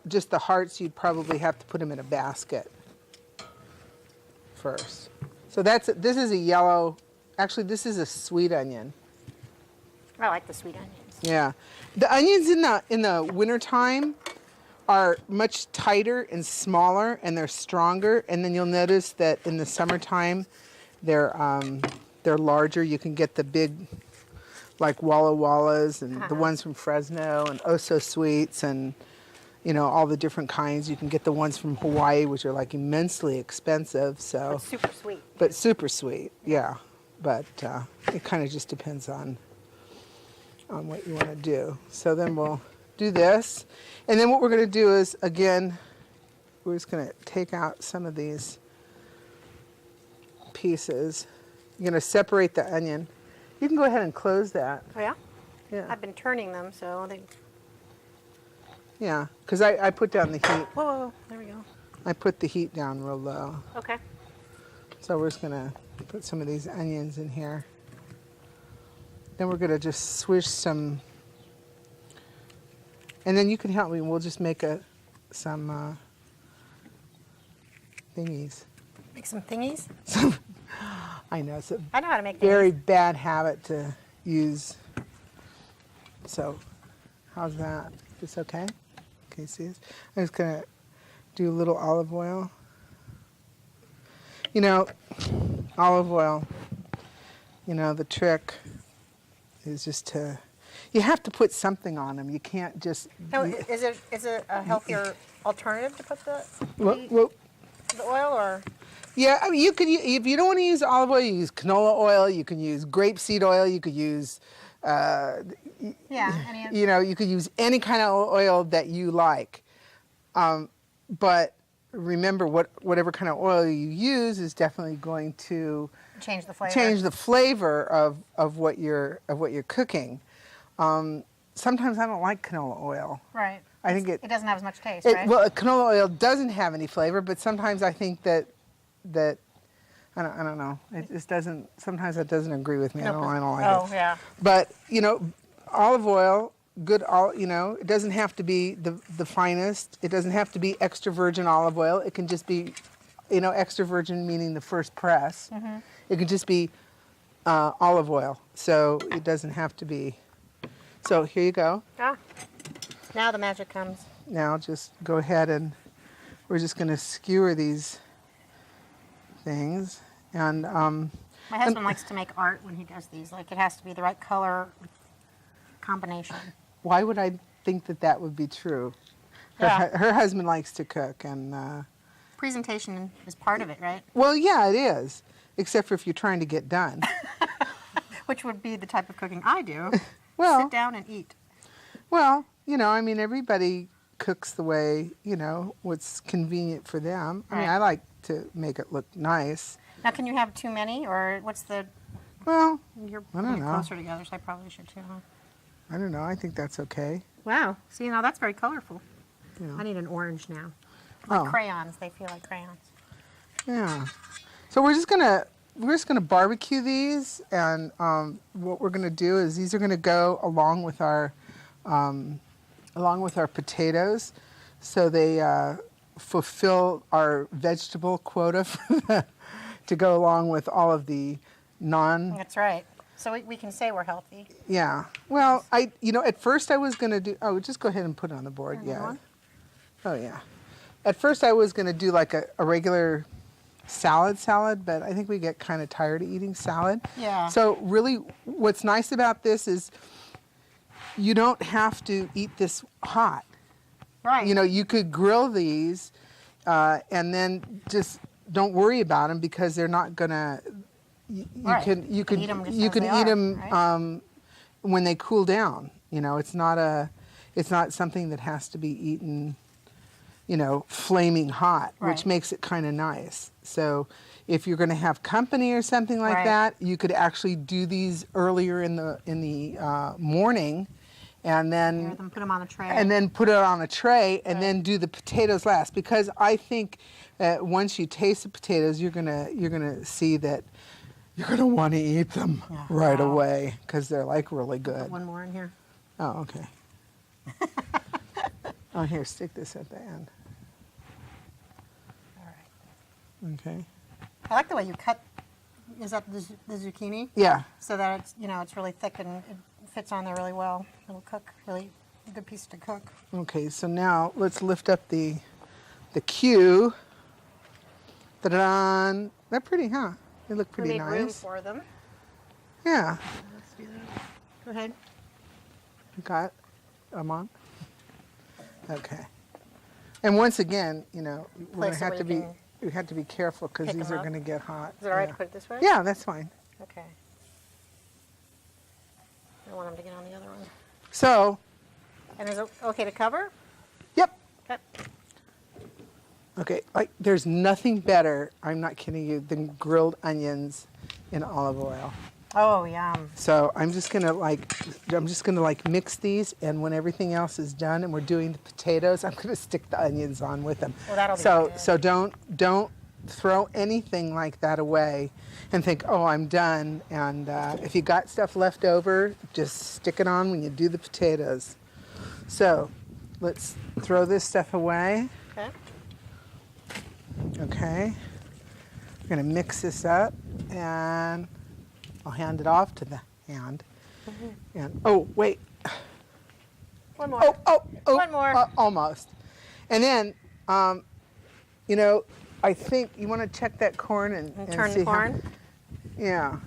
[SPEAKER 1] just the hearts, you'd probably have to put them in a basket first. So this is a yellow, actually this is a sweet onion.
[SPEAKER 2] I like the sweet onions.
[SPEAKER 1] Yeah. The onions in the wintertime are much tighter and smaller, and they're stronger, and then you'll notice that in the summertime they're larger. You can get the big like Walla Wallas and the ones from Fresno and Oh So Sweets and you know all the different kinds. You can get the ones from Hawaii, which are like immensely expensive. So
[SPEAKER 2] But super sweet.
[SPEAKER 1] But super sweet, yeah. But it kind of just depends on what you want to do. So then we'll do this, and then what we're going to do is again, we're just going to take out some of these pieces. You're going to separate the onion. You can go ahead and close that.
[SPEAKER 2] Oh, yeah?
[SPEAKER 1] Yeah.
[SPEAKER 2] I've been turning them, so they...
[SPEAKER 1] Yeah, because I put down the heat.
[SPEAKER 2] Whoa, whoa, whoa, there we go.
[SPEAKER 1] I put the heat down real low.
[SPEAKER 2] Okay.
[SPEAKER 1] So we're just going to put some of these onions in here. Then we're going to just swish some, and then you can help me. We'll just make some thingies.
[SPEAKER 2] Make some thingies?
[SPEAKER 1] I know, it's a
[SPEAKER 2] I know how to make
[SPEAKER 1] very
[SPEAKER 2] thingies.
[SPEAKER 1] bad habit to use. So, how's that? Is this okay? Can you see this? I'm just going to do a little olive oil. You know, olive oil, you know, the trick is just to, you have to put something on them. You can't just...
[SPEAKER 2] No, is it a healthier alternative to put the oil, or?
[SPEAKER 1] Yeah, I mean, you could, if you don't want to use olive oil, you use canola oil, you can use grapeseed oil, you could use, you know, you could use any kind of oil that you like. But remember, whatever kind of oil you use is definitely going to
[SPEAKER 2] Change the flavor.
[SPEAKER 1] change the flavor of what you're cooking. Sometimes I don't like canola oil.
[SPEAKER 2] Right.
[SPEAKER 1] I think
[SPEAKER 2] it doesn't have as much taste, right?
[SPEAKER 1] Well, canola oil doesn't have any flavor, but sometimes I think that I don't know. It just doesn't. Sometimes it doesn't agree with me. I don't like it.
[SPEAKER 2] Oh, yeah.
[SPEAKER 1] But you know, olive oil, good. You know, it doesn't have to be the finest. It doesn't have to be extra virgin olive oil. It can just be, you know, extra virgin meaning the first press. Mm-hmm. It can just be olive oil. So it doesn't have to be. So here you go.
[SPEAKER 2] Ah. Now the magic comes.
[SPEAKER 1] Now just go ahead and we're just going to skewer these things. And
[SPEAKER 2] my husband likes to make art when he does these. Like, it has to be the right color combination.
[SPEAKER 1] why would I think that that would be true? Her husband likes to cook, and
[SPEAKER 2] presentation is part of it, right?
[SPEAKER 1] well, yeah, it is, except for if you're trying to get done.
[SPEAKER 2] Which would be the type of cooking I do.
[SPEAKER 1] Well,
[SPEAKER 2] sit down and eat.
[SPEAKER 1] Well, you know, I mean, everybody cooks the way, you know, what's convenient for them. I mean, I like to make it look nice.
[SPEAKER 2] Now, can you have too many, or what's the...
[SPEAKER 1] Well,
[SPEAKER 2] You're
[SPEAKER 1] I don't know.
[SPEAKER 2] closer together, so I probably should too, huh?
[SPEAKER 1] I don't know. I think that's okay.
[SPEAKER 2] Wow. See, now that's very colorful.
[SPEAKER 1] Yeah.
[SPEAKER 2] I need an orange now. Like
[SPEAKER 1] Oh.
[SPEAKER 2] crayons. They feel like crayons.
[SPEAKER 1] Yeah. So we're just gonna barbecue these, and what we're gonna do is these are gonna go along with our potatoes, so they fulfill our vegetable quota to go along with all of the
[SPEAKER 2] That's right. So we can say we're healthy.
[SPEAKER 1] Yeah. Well, at first I was gonna do. Oh, just go ahead and put it on the board. Yeah.
[SPEAKER 2] One?
[SPEAKER 1] Oh yeah. at first I was going to do like a regular salad, but I think we get kind of tired of eating salad.
[SPEAKER 2] Yeah.
[SPEAKER 1] So really what's nice about this is you don't have to eat this hot.
[SPEAKER 2] Right.
[SPEAKER 1] You know, you could grill these and then just don't worry about them because they're not going to, you can eat them
[SPEAKER 2] right?
[SPEAKER 1] when they cool down. You know, it's not something that has to be eaten, you know, flaming hot, which
[SPEAKER 2] Right.
[SPEAKER 1] makes it kind of nice. So if you're going to have company or something like
[SPEAKER 2] Right.
[SPEAKER 1] that, you could actually do these earlier in the morning, and then
[SPEAKER 2] Put them on a tray.
[SPEAKER 1] and then put it on a tray, and then do the potatoes last. Because I think that once you taste the potatoes, you're gonna see that you're gonna want to eat them right
[SPEAKER 2] Wow.
[SPEAKER 1] away because they're like really good.
[SPEAKER 2] Put one more in here.
[SPEAKER 1] Oh, okay. Oh, here, stick this at the end.
[SPEAKER 2] All right.
[SPEAKER 1] Okay.
[SPEAKER 2] I like the way you cut. Is that the zucchini?
[SPEAKER 1] Yeah.
[SPEAKER 2] So that it's it's really thick and it fits on there really well. It'll cook really a good piece to cook.
[SPEAKER 1] Okay, so now let's lift up the queue. Ta-da! They're pretty, huh? They look pretty
[SPEAKER 2] we made room
[SPEAKER 1] nice.
[SPEAKER 2] for them.
[SPEAKER 1] Yeah.
[SPEAKER 2] Let's do that. Go ahead.
[SPEAKER 1] You got them on? Okay. And once again, you know, we're
[SPEAKER 2] Place
[SPEAKER 1] gonna
[SPEAKER 2] it
[SPEAKER 1] have
[SPEAKER 2] where
[SPEAKER 1] to
[SPEAKER 2] you
[SPEAKER 1] be we have to be careful because
[SPEAKER 2] pick
[SPEAKER 1] these
[SPEAKER 2] 'em
[SPEAKER 1] are
[SPEAKER 2] up.
[SPEAKER 1] going to get hot.
[SPEAKER 2] Is it all right
[SPEAKER 1] Yeah.
[SPEAKER 2] to put it this way?
[SPEAKER 1] Yeah, that's fine.
[SPEAKER 2] Okay. I want them to get on the other one.
[SPEAKER 1] So,
[SPEAKER 2] And is it okay to cover?
[SPEAKER 1] yep.
[SPEAKER 2] Okay.
[SPEAKER 1] Okay, like there's nothing better, I'm not kidding you, than grilled onions in olive oil.
[SPEAKER 2] Oh, yum.
[SPEAKER 1] So I'm just gonna mix these, and when everything else is done and we're doing the potatoes, I'm gonna stick the onions on with them.
[SPEAKER 2] Well, that'll be
[SPEAKER 1] so
[SPEAKER 2] good.
[SPEAKER 1] so don't throw anything like that away and think, oh, I'm done. And if you got stuff left over, just stick it on when you do the potatoes. So let's throw this stuff away.
[SPEAKER 2] Okay.
[SPEAKER 1] Okay. We're gonna mix this up, and I'll hand it off to the hand. And oh, wait.
[SPEAKER 2] One more.
[SPEAKER 1] Oh.
[SPEAKER 2] One more.
[SPEAKER 1] Almost. And then, you know, I think you want to check that corn and
[SPEAKER 2] turn
[SPEAKER 1] see
[SPEAKER 2] the corn.
[SPEAKER 1] Yeah.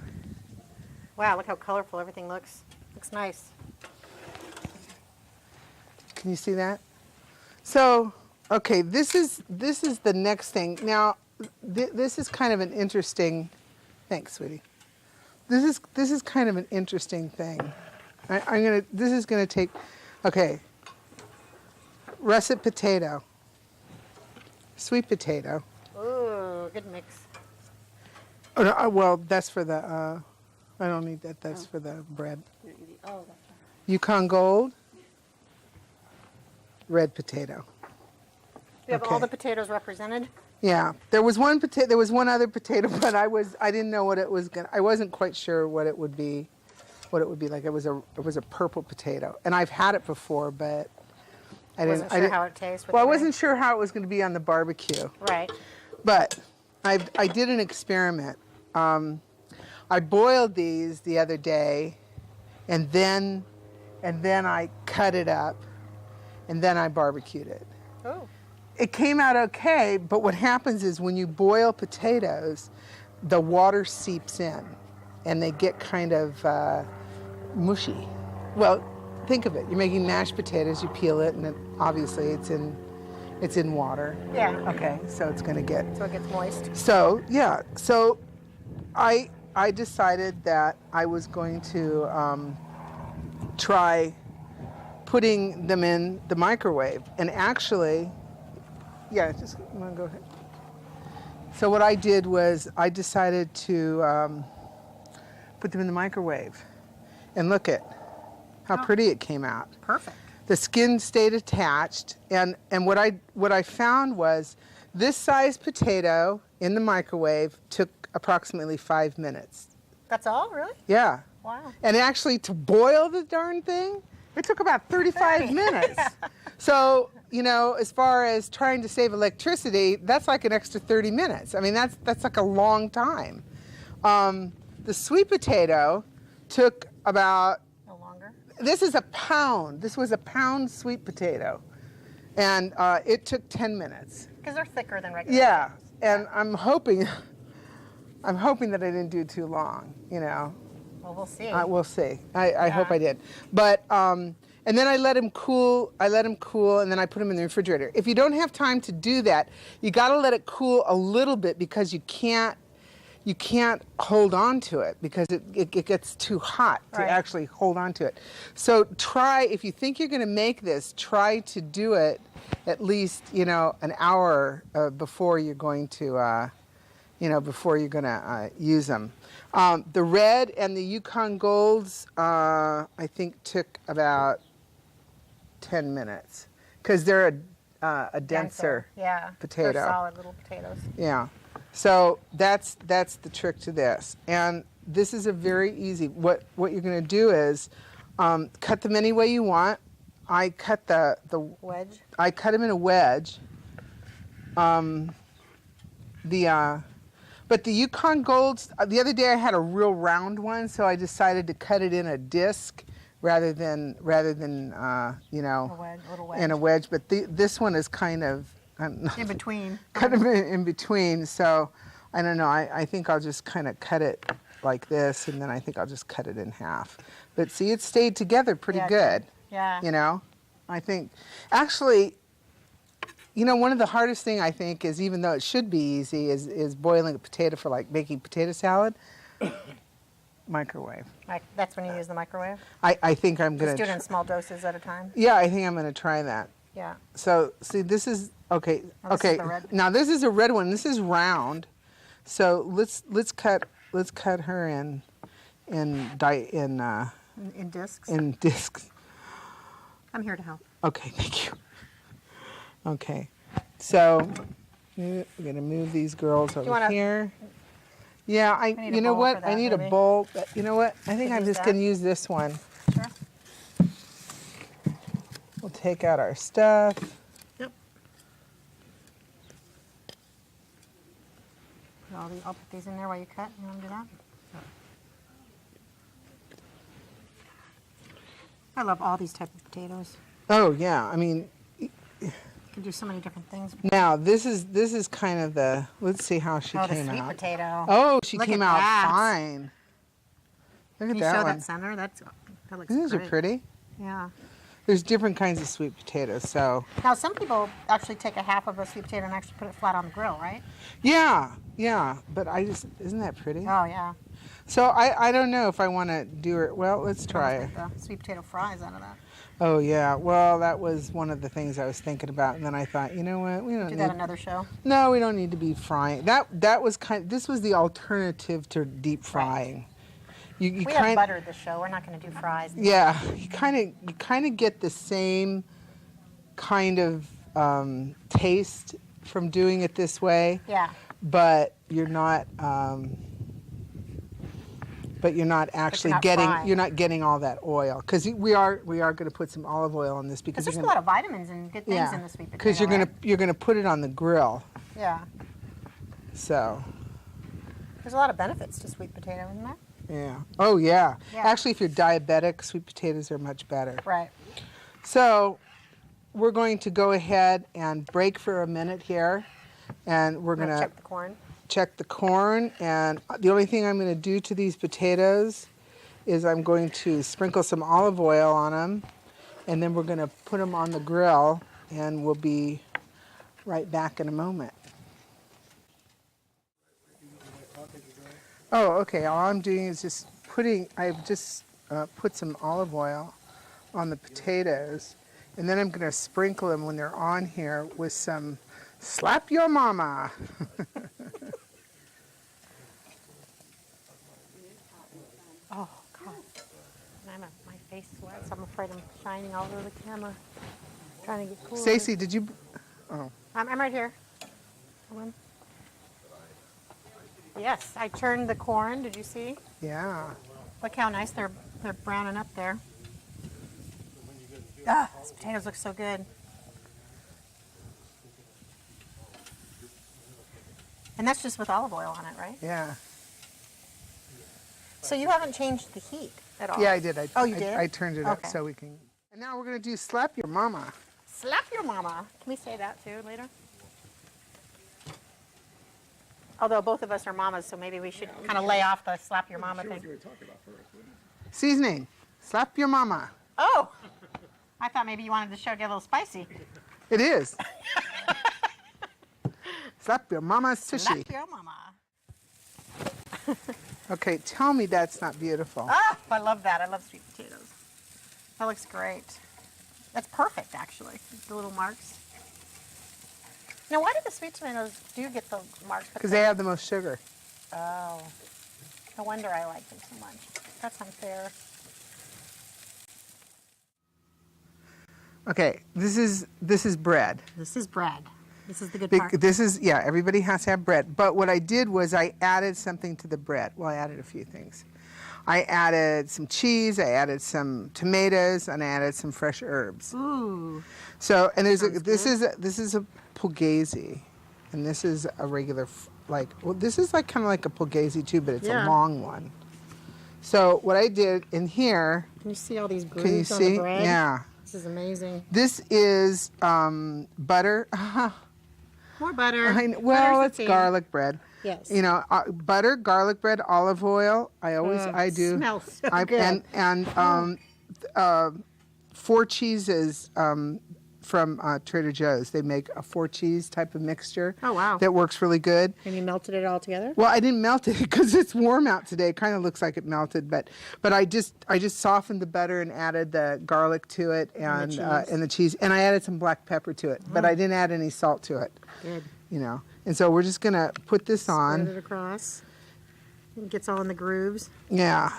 [SPEAKER 2] Wow, look how colorful everything looks. Looks nice.
[SPEAKER 1] Can you see that? So, okay, this is the next thing. Now, this is kind of an interesting. Thanks, sweetie. This is kind of an interesting thing. This is gonna take. Okay. Russet potato. Sweet potato.
[SPEAKER 2] Ooh, good mix.
[SPEAKER 1] Oh, no, well, that's for the. I don't need that. That's for the bread.
[SPEAKER 2] Oh, that's
[SPEAKER 1] Yukon Gold. Red potato.
[SPEAKER 2] You have all
[SPEAKER 1] Okay.
[SPEAKER 2] the potatoes represented?
[SPEAKER 1] Yeah, there was one potato. There was one other potato, but I didn't know what it was gonna. I wasn't quite sure what it would be, like. It was a purple potato, and I've had it before, but I didn't.
[SPEAKER 2] Wasn't sure how it tastes. with
[SPEAKER 1] Well, I
[SPEAKER 2] the
[SPEAKER 1] wasn't sure how it was going to be on the barbecue,
[SPEAKER 2] Right.
[SPEAKER 1] but I did an experiment. I boiled these the other day, and then I cut it up, and then I barbecued it.
[SPEAKER 2] Oh.
[SPEAKER 1] It came out okay, but what happens is when you boil potatoes, the water seeps in, and they get kind of mushy. Well, think of it. You're making mashed potatoes. You peel it, and obviously it's in water.
[SPEAKER 2] Yeah.
[SPEAKER 1] Okay, so it's going to get.
[SPEAKER 2] So it gets moist.
[SPEAKER 1] So yeah. So I decided that I was going to try putting them in the microwave, and actually. Yeah, just you want to go ahead. So what I did was I decided to put them in the microwave, and look at how pretty it came out.
[SPEAKER 2] Perfect.
[SPEAKER 1] The skin stayed attached, and what I found was this size potato in the microwave took approximately 5 minutes.
[SPEAKER 2] That's all, really?
[SPEAKER 1] Yeah.
[SPEAKER 2] Wow.
[SPEAKER 1] And actually to boil the darn thing, it took about 35 minutes. So, you know, as far as trying to save electricity, that's like an extra 30 minutes. I mean, that's like a long time. The sweet potato took about,
[SPEAKER 2] No longer?
[SPEAKER 1] this is a pound. This was a pound sweet potato. And it took 10 minutes.
[SPEAKER 2] Because they're thicker than regular
[SPEAKER 1] Yeah,
[SPEAKER 2] potatoes.
[SPEAKER 1] and I'm hoping that I didn't do too long, you know.
[SPEAKER 2] Well, we'll see.
[SPEAKER 1] We'll see. I hope I did. But, and then I let him cool, and then I put him in the refrigerator. If you don't have time to do that, you got to let it cool a little bit because you can't hold on to it because it gets too hot to actually hold on to it. So try, if you think you're going to make this, try to do it at least, you know, an hour before you're going to, use them. The red and the Yukon Golds, I think took about 10 minutes because they're a denser potato.
[SPEAKER 2] They're solid little potatoes.
[SPEAKER 1] Yeah. So that's the trick to this. And this is a very easy, what you're going to do is cut them any way you want. I cut the
[SPEAKER 2] wedge.
[SPEAKER 1] I cut them in a wedge. But the Yukon Golds, the other day I had a real round one, so I decided to cut it in a disc rather than you know,
[SPEAKER 2] a little wedge.
[SPEAKER 1] in a wedge. But this one is kind of
[SPEAKER 2] in between.
[SPEAKER 1] Kind of in between. So I don't know. I think I'll just kind of cut it like this, and then I think I'll just cut it in half. But see, it stayed together pretty good.
[SPEAKER 2] Yeah.
[SPEAKER 1] You know, I think actually. You know, one of the hardest thing I think is, even though it should be easy, is boiling a potato for like making potato salad. Microwave.
[SPEAKER 2] That's when you use the microwave?
[SPEAKER 1] I think I'm going to...
[SPEAKER 2] Just do it in small doses at a time?
[SPEAKER 1] Yeah, I think I'm going to try that.
[SPEAKER 2] Yeah.
[SPEAKER 1] So, see, this is... Okay,
[SPEAKER 2] oh, this
[SPEAKER 1] okay.
[SPEAKER 2] Is the red.
[SPEAKER 1] Now, this is a red one. This is round. So, let's cut her in
[SPEAKER 2] discs?
[SPEAKER 1] In discs.
[SPEAKER 2] I'm here to help.
[SPEAKER 1] Okay, thank you. Okay, so we're gonna move these girls over here. Yeah, you know what? I need a bowl. But you know what? I think I'm just gonna use this one.
[SPEAKER 2] Sure.
[SPEAKER 1] We'll take out our stuff.
[SPEAKER 2] Yep. I'll put these in there while you cut. You want to do that? I love all these type of potatoes.
[SPEAKER 1] Oh yeah, I mean.
[SPEAKER 2] You can do so many different things.
[SPEAKER 1] Now this is kind of the. Let's see how she came out.
[SPEAKER 2] Oh, the sweet potato.
[SPEAKER 1] Oh, she came out fine. Look at that one.
[SPEAKER 2] Can you show that center? That looks
[SPEAKER 1] These
[SPEAKER 2] great.
[SPEAKER 1] are pretty.
[SPEAKER 2] Yeah.
[SPEAKER 1] There's different kinds of sweet potatoes, so.
[SPEAKER 2] Now some people actually take a half of a sweet potato and actually put it flat on the grill, right?
[SPEAKER 1] Yeah, but isn't that pretty?
[SPEAKER 2] Oh yeah.
[SPEAKER 1] So I don't know if I want to do it. Well, let's try it.
[SPEAKER 2] The sweet potato fries out of that.
[SPEAKER 1] Oh yeah, well that was one of the things I was thinking about, and then I thought, you know what, we don't
[SPEAKER 2] do
[SPEAKER 1] need
[SPEAKER 2] that another show.
[SPEAKER 1] No, we don't need to be frying. That was this was the alternative to deep frying.
[SPEAKER 2] Right. We have butter this show. We're not going to do fries.
[SPEAKER 1] Yeah, you kind of get the same kind of taste from doing it this way.
[SPEAKER 2] Yeah.
[SPEAKER 1] But you're not. But you're not actually you're not getting all that oil, because we are going to put some olive oil on this because
[SPEAKER 2] there's a lot of vitamins and good things in the sweet potato.
[SPEAKER 1] Because you're gonna put it on the grill.
[SPEAKER 2] Yeah.
[SPEAKER 1] So.
[SPEAKER 2] There's a lot of benefits to sweet potato, isn't there?
[SPEAKER 1] Yeah. Oh yeah. Actually, if you're diabetic, sweet potatoes are much better.
[SPEAKER 2] Right.
[SPEAKER 1] So, we're going to go ahead and break for a minute here, and we're gonna
[SPEAKER 2] check the corn.
[SPEAKER 1] Check the corn, and the only thing I'm going to do to these potatoes is I'm going to sprinkle some olive oil on them, and then we're going to put them on the grill, and we'll be right back in a moment. Oh, okay. All I'm doing is just I've just put some olive oil on the potatoes, and then I'm going to sprinkle them when they're on here with some Slap Your Mama.
[SPEAKER 2] Oh, God. My face sweats. I'm afraid I'm shining all over the camera. Trying to get cool.
[SPEAKER 1] Stacy, did you... Oh.
[SPEAKER 2] I'm right here. Yes, I turned the corn. Did you see?
[SPEAKER 1] Yeah.
[SPEAKER 2] Look how nice they're browning up there. Ah, these potatoes look so good. And that's just with olive oil on it, right?
[SPEAKER 1] Yeah.
[SPEAKER 2] So you haven't changed the heat at all?
[SPEAKER 1] Yeah, I did.
[SPEAKER 2] Oh, you did?
[SPEAKER 1] I turned it up so we can... And now we're going to do Slap Your Mama.
[SPEAKER 2] Slap your mama. Can we say that too later? Although both of us are mamas, so maybe we should kind of lay off the slap your mama thing.
[SPEAKER 1] Seasoning. Slap your mama.
[SPEAKER 2] Oh! I thought maybe you wanted the show to get a little spicy.
[SPEAKER 1] It is. Slap your mama sushi.
[SPEAKER 2] Slap your mama.
[SPEAKER 1] Okay, tell me that's not beautiful.
[SPEAKER 2] Ah, I love that. I love sweet potatoes. That looks great. That's perfect, actually. The little marks. Now, why do the sweet tomatoes get the marks?
[SPEAKER 1] Because they have the most sugar.
[SPEAKER 2] Oh. No wonder I like them so much. That's unfair.
[SPEAKER 1] Okay, this is bread.
[SPEAKER 2] This is bread. This is the good part.
[SPEAKER 1] This is, yeah, everybody has to have bread. But what I did was I added something to the bread. Well, I added a few things. I added some cheese, I added some tomatoes, and I added some fresh herbs.
[SPEAKER 2] Ooh.
[SPEAKER 1] So, and this is a pugliese, and this is a regular, this is like kind of like a pugliese too, but it's a long one. So what I did in here.
[SPEAKER 2] Can you see all these grooves
[SPEAKER 1] can you see?
[SPEAKER 2] On the bread?
[SPEAKER 1] Yeah.
[SPEAKER 2] This is amazing.
[SPEAKER 1] This is butter.
[SPEAKER 2] More butter.
[SPEAKER 1] Well, it's garlic bread.
[SPEAKER 2] Yes.
[SPEAKER 1] You know, butter, garlic bread, olive oil. I do.
[SPEAKER 2] Smells so good.
[SPEAKER 1] And 4 cheeses from Trader Joe's. They make a 4 cheese type of mixture.
[SPEAKER 2] Oh, wow.
[SPEAKER 1] That works really good.
[SPEAKER 2] And you melted it all together?
[SPEAKER 1] Well, I didn't melt it because it's warm out today. It kind of looks like it melted, but I just softened the butter and added the garlic to it and the cheese, and I added some black pepper to it, but I didn't add any salt to it.
[SPEAKER 2] Good.
[SPEAKER 1] You know, and so we're just gonna put this on.
[SPEAKER 2] Spread it across. It gets all in the grooves.
[SPEAKER 1] Yeah,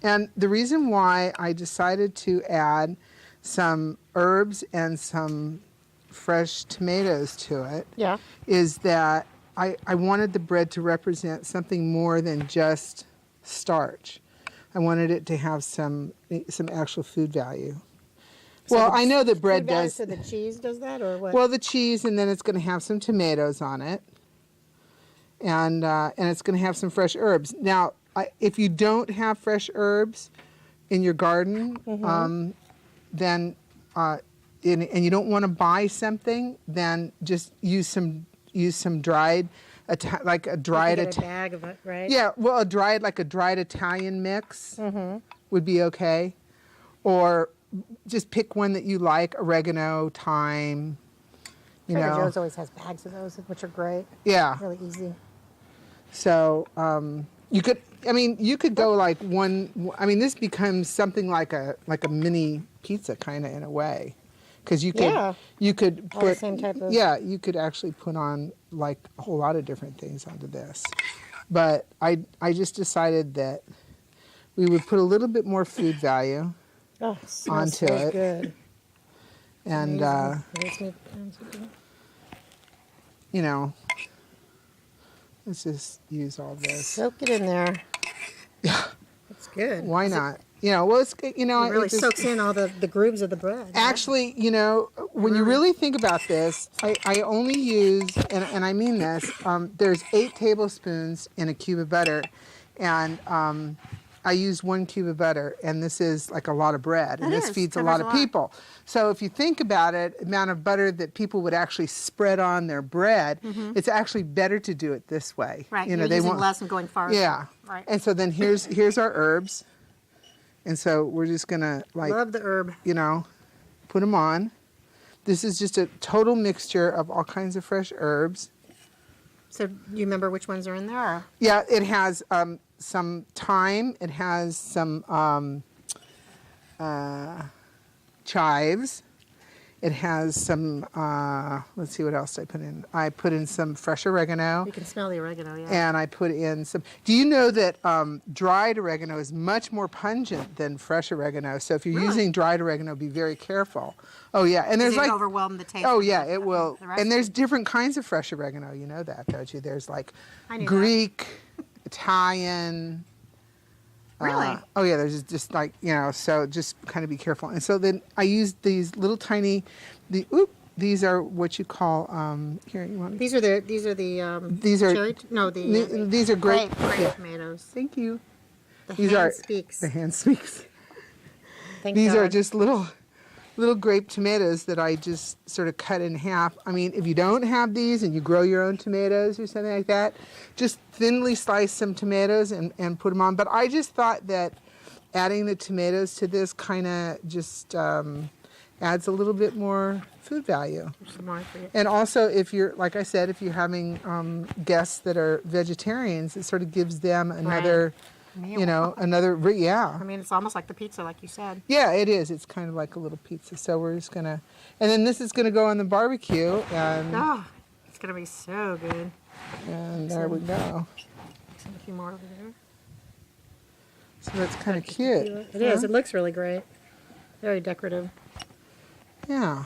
[SPEAKER 1] and the reason why I decided to add some herbs and some fresh tomatoes to it is that I wanted the bread to represent something more than just starch. I wanted it to have some actual food value. So well, I know that bread does.
[SPEAKER 2] So the cheese does that, or what?
[SPEAKER 1] Well, the cheese, and then it's going to have some tomatoes on it, and it's going to have some fresh herbs. Now, if you don't have fresh herbs in your garden, then and you don't want to buy something, then just use some dried, like a dried.
[SPEAKER 2] You get a bag of it, right?
[SPEAKER 1] Yeah, well, a dried Italian mix would be okay, or just pick one that you like: oregano, thyme.
[SPEAKER 2] Trader Joe's always has bags of those, which are great.
[SPEAKER 1] Yeah,
[SPEAKER 2] really easy.
[SPEAKER 1] So you could go like one. I mean, this becomes something like a mini pizza kind of in a way, because you could put
[SPEAKER 2] the same type of.
[SPEAKER 1] Yeah, you could actually put on like a whole lot of different things onto this, but I just decided that we would put a little bit more food value onto it.
[SPEAKER 2] Good.
[SPEAKER 1] And you know, let's just use all this.
[SPEAKER 2] Soak it in there.
[SPEAKER 1] Yeah,
[SPEAKER 2] that's good.
[SPEAKER 1] Why not? You know, well, it's
[SPEAKER 2] it really soaks in all the grooves of the bread.
[SPEAKER 1] Actually, you know, when you really think about this, I only use, and I mean this, there's 8 tablespoons in a cube of butter, and I use 1 cube of butter, and this is like a lot of bread, and this feeds a lot of people. So if you think about it, the amount of butter that people would actually spread on their bread, it's actually better to do it this way.
[SPEAKER 2] Right, you know, they want less and going farther.
[SPEAKER 1] Yeah, right. And so then here's our herbs, and so we're just gonna
[SPEAKER 2] love the herb.
[SPEAKER 1] You know, put them on. This is just a total mixture of all kinds of fresh herbs.
[SPEAKER 2] So you remember which ones are in there? Or?
[SPEAKER 1] Yeah, it has some thyme. It has some chives. It has some, let's see what else I put in. I put in some fresh oregano.
[SPEAKER 2] You can smell the oregano, yeah.
[SPEAKER 1] And I put in some, do you know that dried oregano is much more pungent than fresh oregano? So if you're using dried oregano, be very careful. Oh yeah, and there's
[SPEAKER 2] overwhelm the taste.
[SPEAKER 1] Oh yeah, it will. And there's different kinds of fresh oregano, you know that, don't you? There's like Greek, Italian.
[SPEAKER 2] Really?
[SPEAKER 1] Oh yeah, there's just like, you know, so just kind of be careful. And so then I used these little tiny, these are what you call here. You want?
[SPEAKER 2] These are the cherry. No,
[SPEAKER 1] these are grape
[SPEAKER 2] tomatoes.
[SPEAKER 1] Thank you.
[SPEAKER 2] The hand speaks.
[SPEAKER 1] The hand speaks.
[SPEAKER 2] Thank
[SPEAKER 1] these
[SPEAKER 2] God.
[SPEAKER 1] are just little little grape tomatoes that I just sort of cut in half. I mean, if you don't have these and you grow your own tomatoes or something like that, just thinly slice some tomatoes and put them on. But I just thought that adding the tomatoes to this kind of just adds a little bit more food value. And also, if you're, like I said, if you're having guests that are vegetarians, it sort of gives them another,
[SPEAKER 2] meal.
[SPEAKER 1] you know, another, yeah.
[SPEAKER 2] I mean, it's almost like the pizza, like you said.
[SPEAKER 1] Yeah, it is. It's kind of like a little pizza. So we're just going to, and then this is going to go on the barbecue. And
[SPEAKER 2] oh, it's going to be so good.
[SPEAKER 1] And there we go.
[SPEAKER 2] Send a few more over there.
[SPEAKER 1] So that's kind of cute.
[SPEAKER 2] It is. It looks really great. Very decorative.
[SPEAKER 1] Yeah.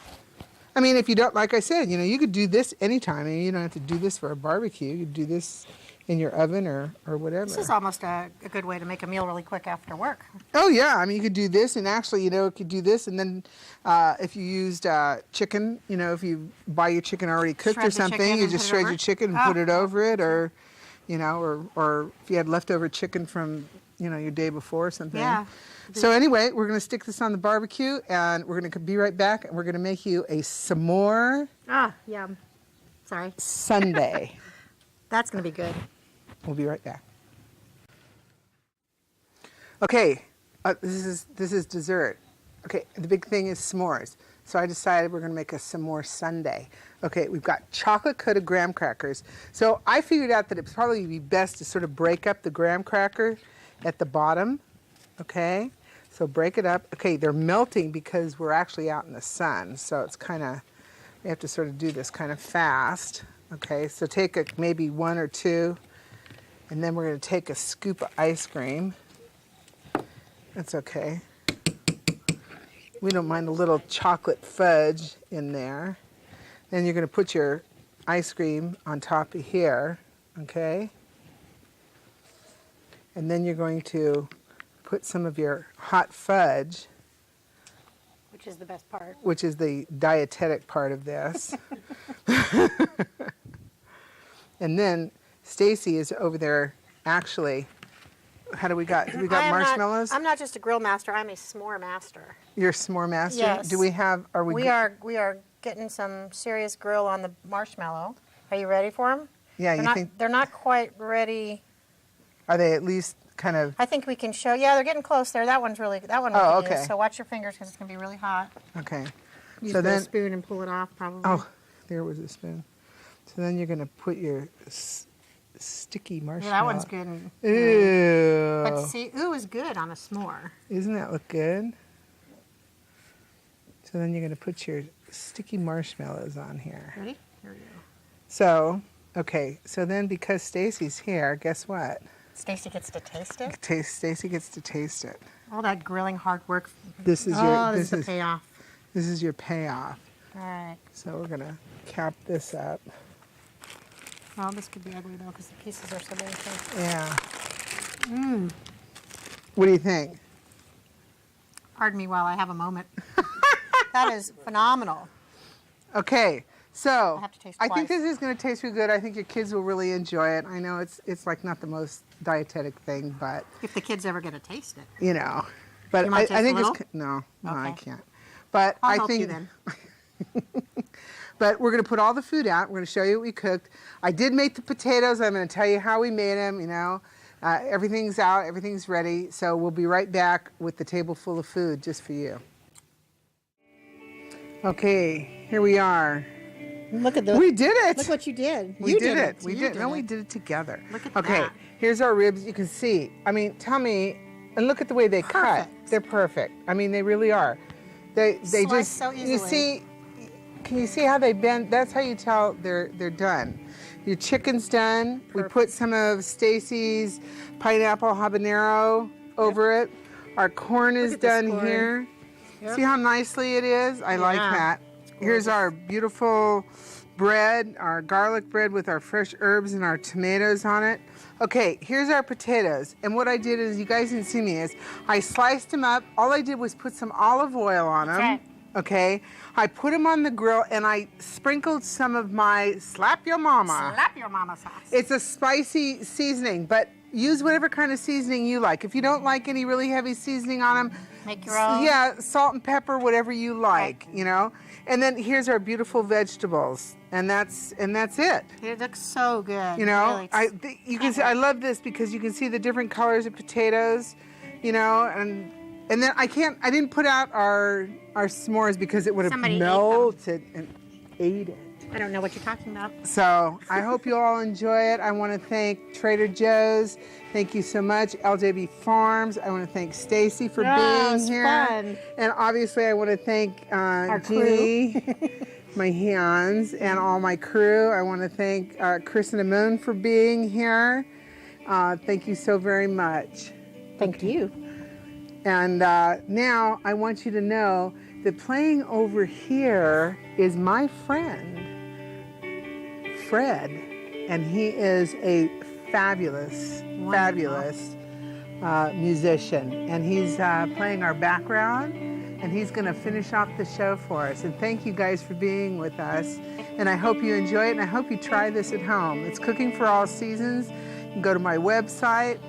[SPEAKER 1] I mean, if you don't, like I said, you know, you could do this anytime. I mean, you don't have to do this for a barbecue. You could do this in your oven or whatever.
[SPEAKER 2] This is almost a good way to make a meal really quick after work.
[SPEAKER 1] Oh, yeah. I mean, you could do this, and actually, you know, you could do this, and then if you used chicken, you know, if you buy your chicken already cooked
[SPEAKER 2] Shred
[SPEAKER 1] or something, you just shred your chicken and put it over it, or, you know, or if you had leftover chicken from, you know, your day before or something.
[SPEAKER 2] Yeah.
[SPEAKER 1] So anyway, we're going to stick this on the barbecue, and we're going to be right back, and we're going to make you a s'more
[SPEAKER 2] Yum. Sorry.
[SPEAKER 1] sundae.
[SPEAKER 2] That's going to be good.
[SPEAKER 1] We'll be right back. Okay, this is dessert. Okay, the big thing is s'mores. So I decided we're going to make a s'more sundae. Okay, we've got chocolate-coated graham crackers. So I figured out that it'd probably be best to sort of break up the graham cracker at the bottom. Okay, so break it up. Okay, they're melting because we're actually out in the sun. So it's kind of, we have to sort of do this kind of fast. Okay, so take maybe one or two. And then we're going to take a scoop of ice cream. That's okay. We don't mind a little chocolate fudge in there. Then you're going to put your ice cream on top of here, okay? And then you're going to put some of your hot fudge,
[SPEAKER 2] Which is the best part.
[SPEAKER 1] which is the dietetic part of this. And then Stacy is over there actually, how do we got marshmallows?
[SPEAKER 2] I'm not just a grill master, I'm a s'more master.
[SPEAKER 1] You're a s'more master?
[SPEAKER 2] Yes.
[SPEAKER 1] Do we have, are we?
[SPEAKER 2] We are getting some serious grill on the marshmallow. Are you ready for them?
[SPEAKER 1] Yeah,
[SPEAKER 2] They're not quite ready.
[SPEAKER 1] Are they at least kind of?
[SPEAKER 2] I think we can show, yeah, they're getting close there. That one
[SPEAKER 1] Oh,
[SPEAKER 2] is.
[SPEAKER 1] okay.
[SPEAKER 2] So watch your fingers because it's going to be really hot.
[SPEAKER 1] Okay.
[SPEAKER 2] Use
[SPEAKER 1] So
[SPEAKER 2] the
[SPEAKER 1] then,
[SPEAKER 2] spoon and pull it off probably.
[SPEAKER 1] oh, there was a spoon. So then you're going to put your sticky marshmallow.
[SPEAKER 2] Yeah, that one's good.
[SPEAKER 1] Ew.
[SPEAKER 2] But see, ooh is good on a s'more.
[SPEAKER 1] Isn't that look good? So then you're going to put your sticky marshmallows on here.
[SPEAKER 2] Ready? Here we go.
[SPEAKER 1] So, okay. So then because Stacy's here, guess what?
[SPEAKER 2] Stacy gets to taste it.
[SPEAKER 1] Stacy gets to taste it.
[SPEAKER 2] All that grilling hard work.
[SPEAKER 1] This is
[SPEAKER 2] this is the payoff.
[SPEAKER 1] This is your payoff.
[SPEAKER 2] All right.
[SPEAKER 1] So we're going to cap this up.
[SPEAKER 2] Well, this could be ugly though because the pieces are so big.
[SPEAKER 1] Yeah. What do you think?
[SPEAKER 2] Pardon me while I have a moment. That is phenomenal.
[SPEAKER 1] Okay, so
[SPEAKER 2] I have to taste
[SPEAKER 1] I think
[SPEAKER 2] twice.
[SPEAKER 1] this is going to taste really good. I think your kids will really enjoy it. I know it's like not the most dietetic thing, but
[SPEAKER 2] If the kids ever get to taste it.
[SPEAKER 1] you know, but
[SPEAKER 2] You
[SPEAKER 1] I
[SPEAKER 2] want to taste
[SPEAKER 1] think
[SPEAKER 2] a little?
[SPEAKER 1] no, I
[SPEAKER 2] Okay.
[SPEAKER 1] can't. But
[SPEAKER 2] I'll
[SPEAKER 1] I
[SPEAKER 2] help
[SPEAKER 1] think
[SPEAKER 2] you then.
[SPEAKER 1] But we're going to put all the food out. We're going to show you what we cooked. I did make the potatoes. I'm going to tell you how we made them, you know. Everything's out. Everything's ready. So we'll be right back with the table full of food just for you. Okay, here we are.
[SPEAKER 2] Look at this.
[SPEAKER 1] We did it.
[SPEAKER 2] Look what you did.
[SPEAKER 1] We
[SPEAKER 2] You
[SPEAKER 1] did it.
[SPEAKER 2] You
[SPEAKER 1] We did. No,
[SPEAKER 2] it.
[SPEAKER 1] we did it together.
[SPEAKER 2] Look at
[SPEAKER 1] okay,
[SPEAKER 2] that.
[SPEAKER 1] here's our ribs. You can see. I mean, tell me, and look at the way they cut.
[SPEAKER 2] Perfect.
[SPEAKER 1] They're perfect. I mean, they really are. They
[SPEAKER 2] Slice
[SPEAKER 1] just
[SPEAKER 2] so
[SPEAKER 1] you
[SPEAKER 2] easily.
[SPEAKER 1] see. Can you see how they bend? That's how you tell they're done. Your chicken's done.
[SPEAKER 2] Perfect.
[SPEAKER 1] We put some of Stacy's pineapple habanero over it. Our corn is
[SPEAKER 2] at this
[SPEAKER 1] done
[SPEAKER 2] corn.
[SPEAKER 1] here.
[SPEAKER 2] Yep.
[SPEAKER 1] See how nicely it is? I like
[SPEAKER 2] Yeah.
[SPEAKER 1] that. Here's our beautiful bread, our garlic bread with our fresh herbs and our tomatoes on it. Okay, here's our potatoes. And what I did is, you guys didn't see me, is I sliced them up. All I did was put some olive oil on them.
[SPEAKER 2] That's right.
[SPEAKER 1] Okay, I put them on the grill and I sprinkled some of my Slap Your Mama.
[SPEAKER 2] Slap your mama sauce.
[SPEAKER 1] It's a spicy seasoning, but use whatever kind of seasoning you like. If you don't like any really heavy seasoning on them,
[SPEAKER 2] make your own.
[SPEAKER 1] Yeah, salt and pepper, whatever you like,
[SPEAKER 2] Right.
[SPEAKER 1] you know. And then here's our beautiful vegetables, and that's it.
[SPEAKER 2] It looks so good.
[SPEAKER 1] You know,
[SPEAKER 2] Really,
[SPEAKER 1] you can see. I love this because you can see the different colors of potatoes, you know, and then I didn't put out our s'mores because it would have
[SPEAKER 2] Somebody ate
[SPEAKER 1] melted and ate it.
[SPEAKER 2] I don't know what you're talking about.
[SPEAKER 1] So I hope you all enjoy it. I want to thank Trader Joe's. Thank you so much. LJB Farms. I want to thank Stacy for being here.
[SPEAKER 2] Fun.
[SPEAKER 1] And obviously I want to thank Judy, my hands, and all my crew. I want to thank Chris and Moon for being here. Thank you so very much.
[SPEAKER 2] Thank you.
[SPEAKER 1] And now I want you to know that playing over here is my friend, Fred, and he is a fabulous musician, and he's playing our background, and he's going to finish off the show for us. And thank you guys for being with us, and I hope you enjoy it, and I hope you try this at home. It's Cooking for All Seasons. You can go to my website.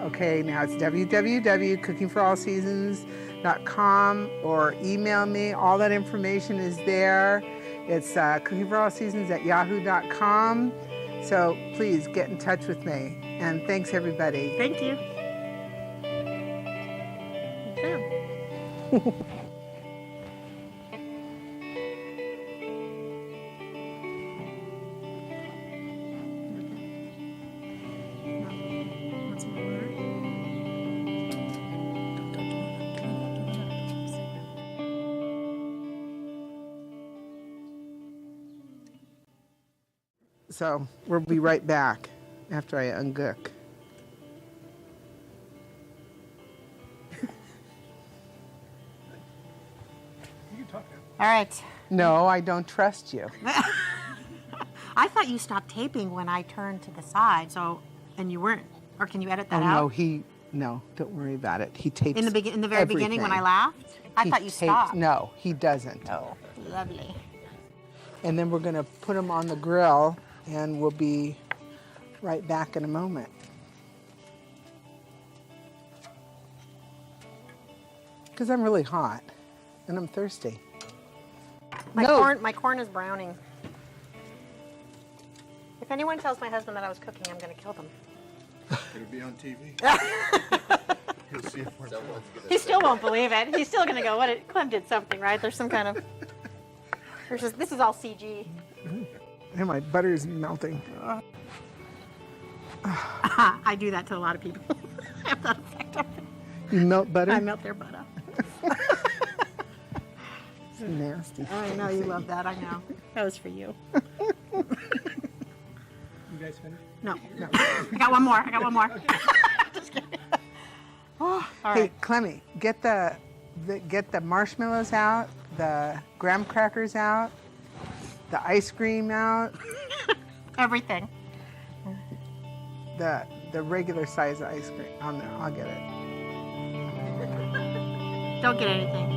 [SPEAKER 1] Okay, now it's www.cookingforallseasons.com, or email me. All that information is there. It's cookingforallseasons@yahoo.com. So please get in touch with me. And thanks, everybody.
[SPEAKER 2] Thank you.
[SPEAKER 1] So we'll be right back after I ungook.
[SPEAKER 2] All right.
[SPEAKER 1] No, I don't trust you.
[SPEAKER 2] I thought you stopped taping when I turned to the side, and you weren't. Or can you edit that out?
[SPEAKER 1] No, don't worry about it. He tapes
[SPEAKER 2] in the very beginning when I laughed? I thought you stopped.
[SPEAKER 1] No, he doesn't.
[SPEAKER 2] Oh, lovely.
[SPEAKER 1] And then we're going to put them on the grill, and we'll be right back in a moment. Because I'm really hot, and I'm thirsty.
[SPEAKER 2] My corn is browning. If anyone tells my husband that I was cooking, I'm going to kill them.
[SPEAKER 3] It'll be on TV. He'll see it.
[SPEAKER 2] He still won't believe it. He's still going to go, Clem did something, right? There's some kind of... this is all CG.
[SPEAKER 1] And my butter is melting.
[SPEAKER 2] I do that to a lot of people. I have that effect on them.
[SPEAKER 1] You melt butter?
[SPEAKER 2] I melt their butter.
[SPEAKER 1] It's nasty.
[SPEAKER 2] I know, you love that. I know. That was for you.
[SPEAKER 4] You guys finished?
[SPEAKER 2] No. I got one more. Just kidding. Oh, all
[SPEAKER 1] Hey,
[SPEAKER 2] right.
[SPEAKER 1] Clemmy, get the marshmallows out, the graham crackers out, the ice cream out,
[SPEAKER 2] Everything.
[SPEAKER 1] the regular size ice cream on there. I'll get it.
[SPEAKER 2] Don't get anything.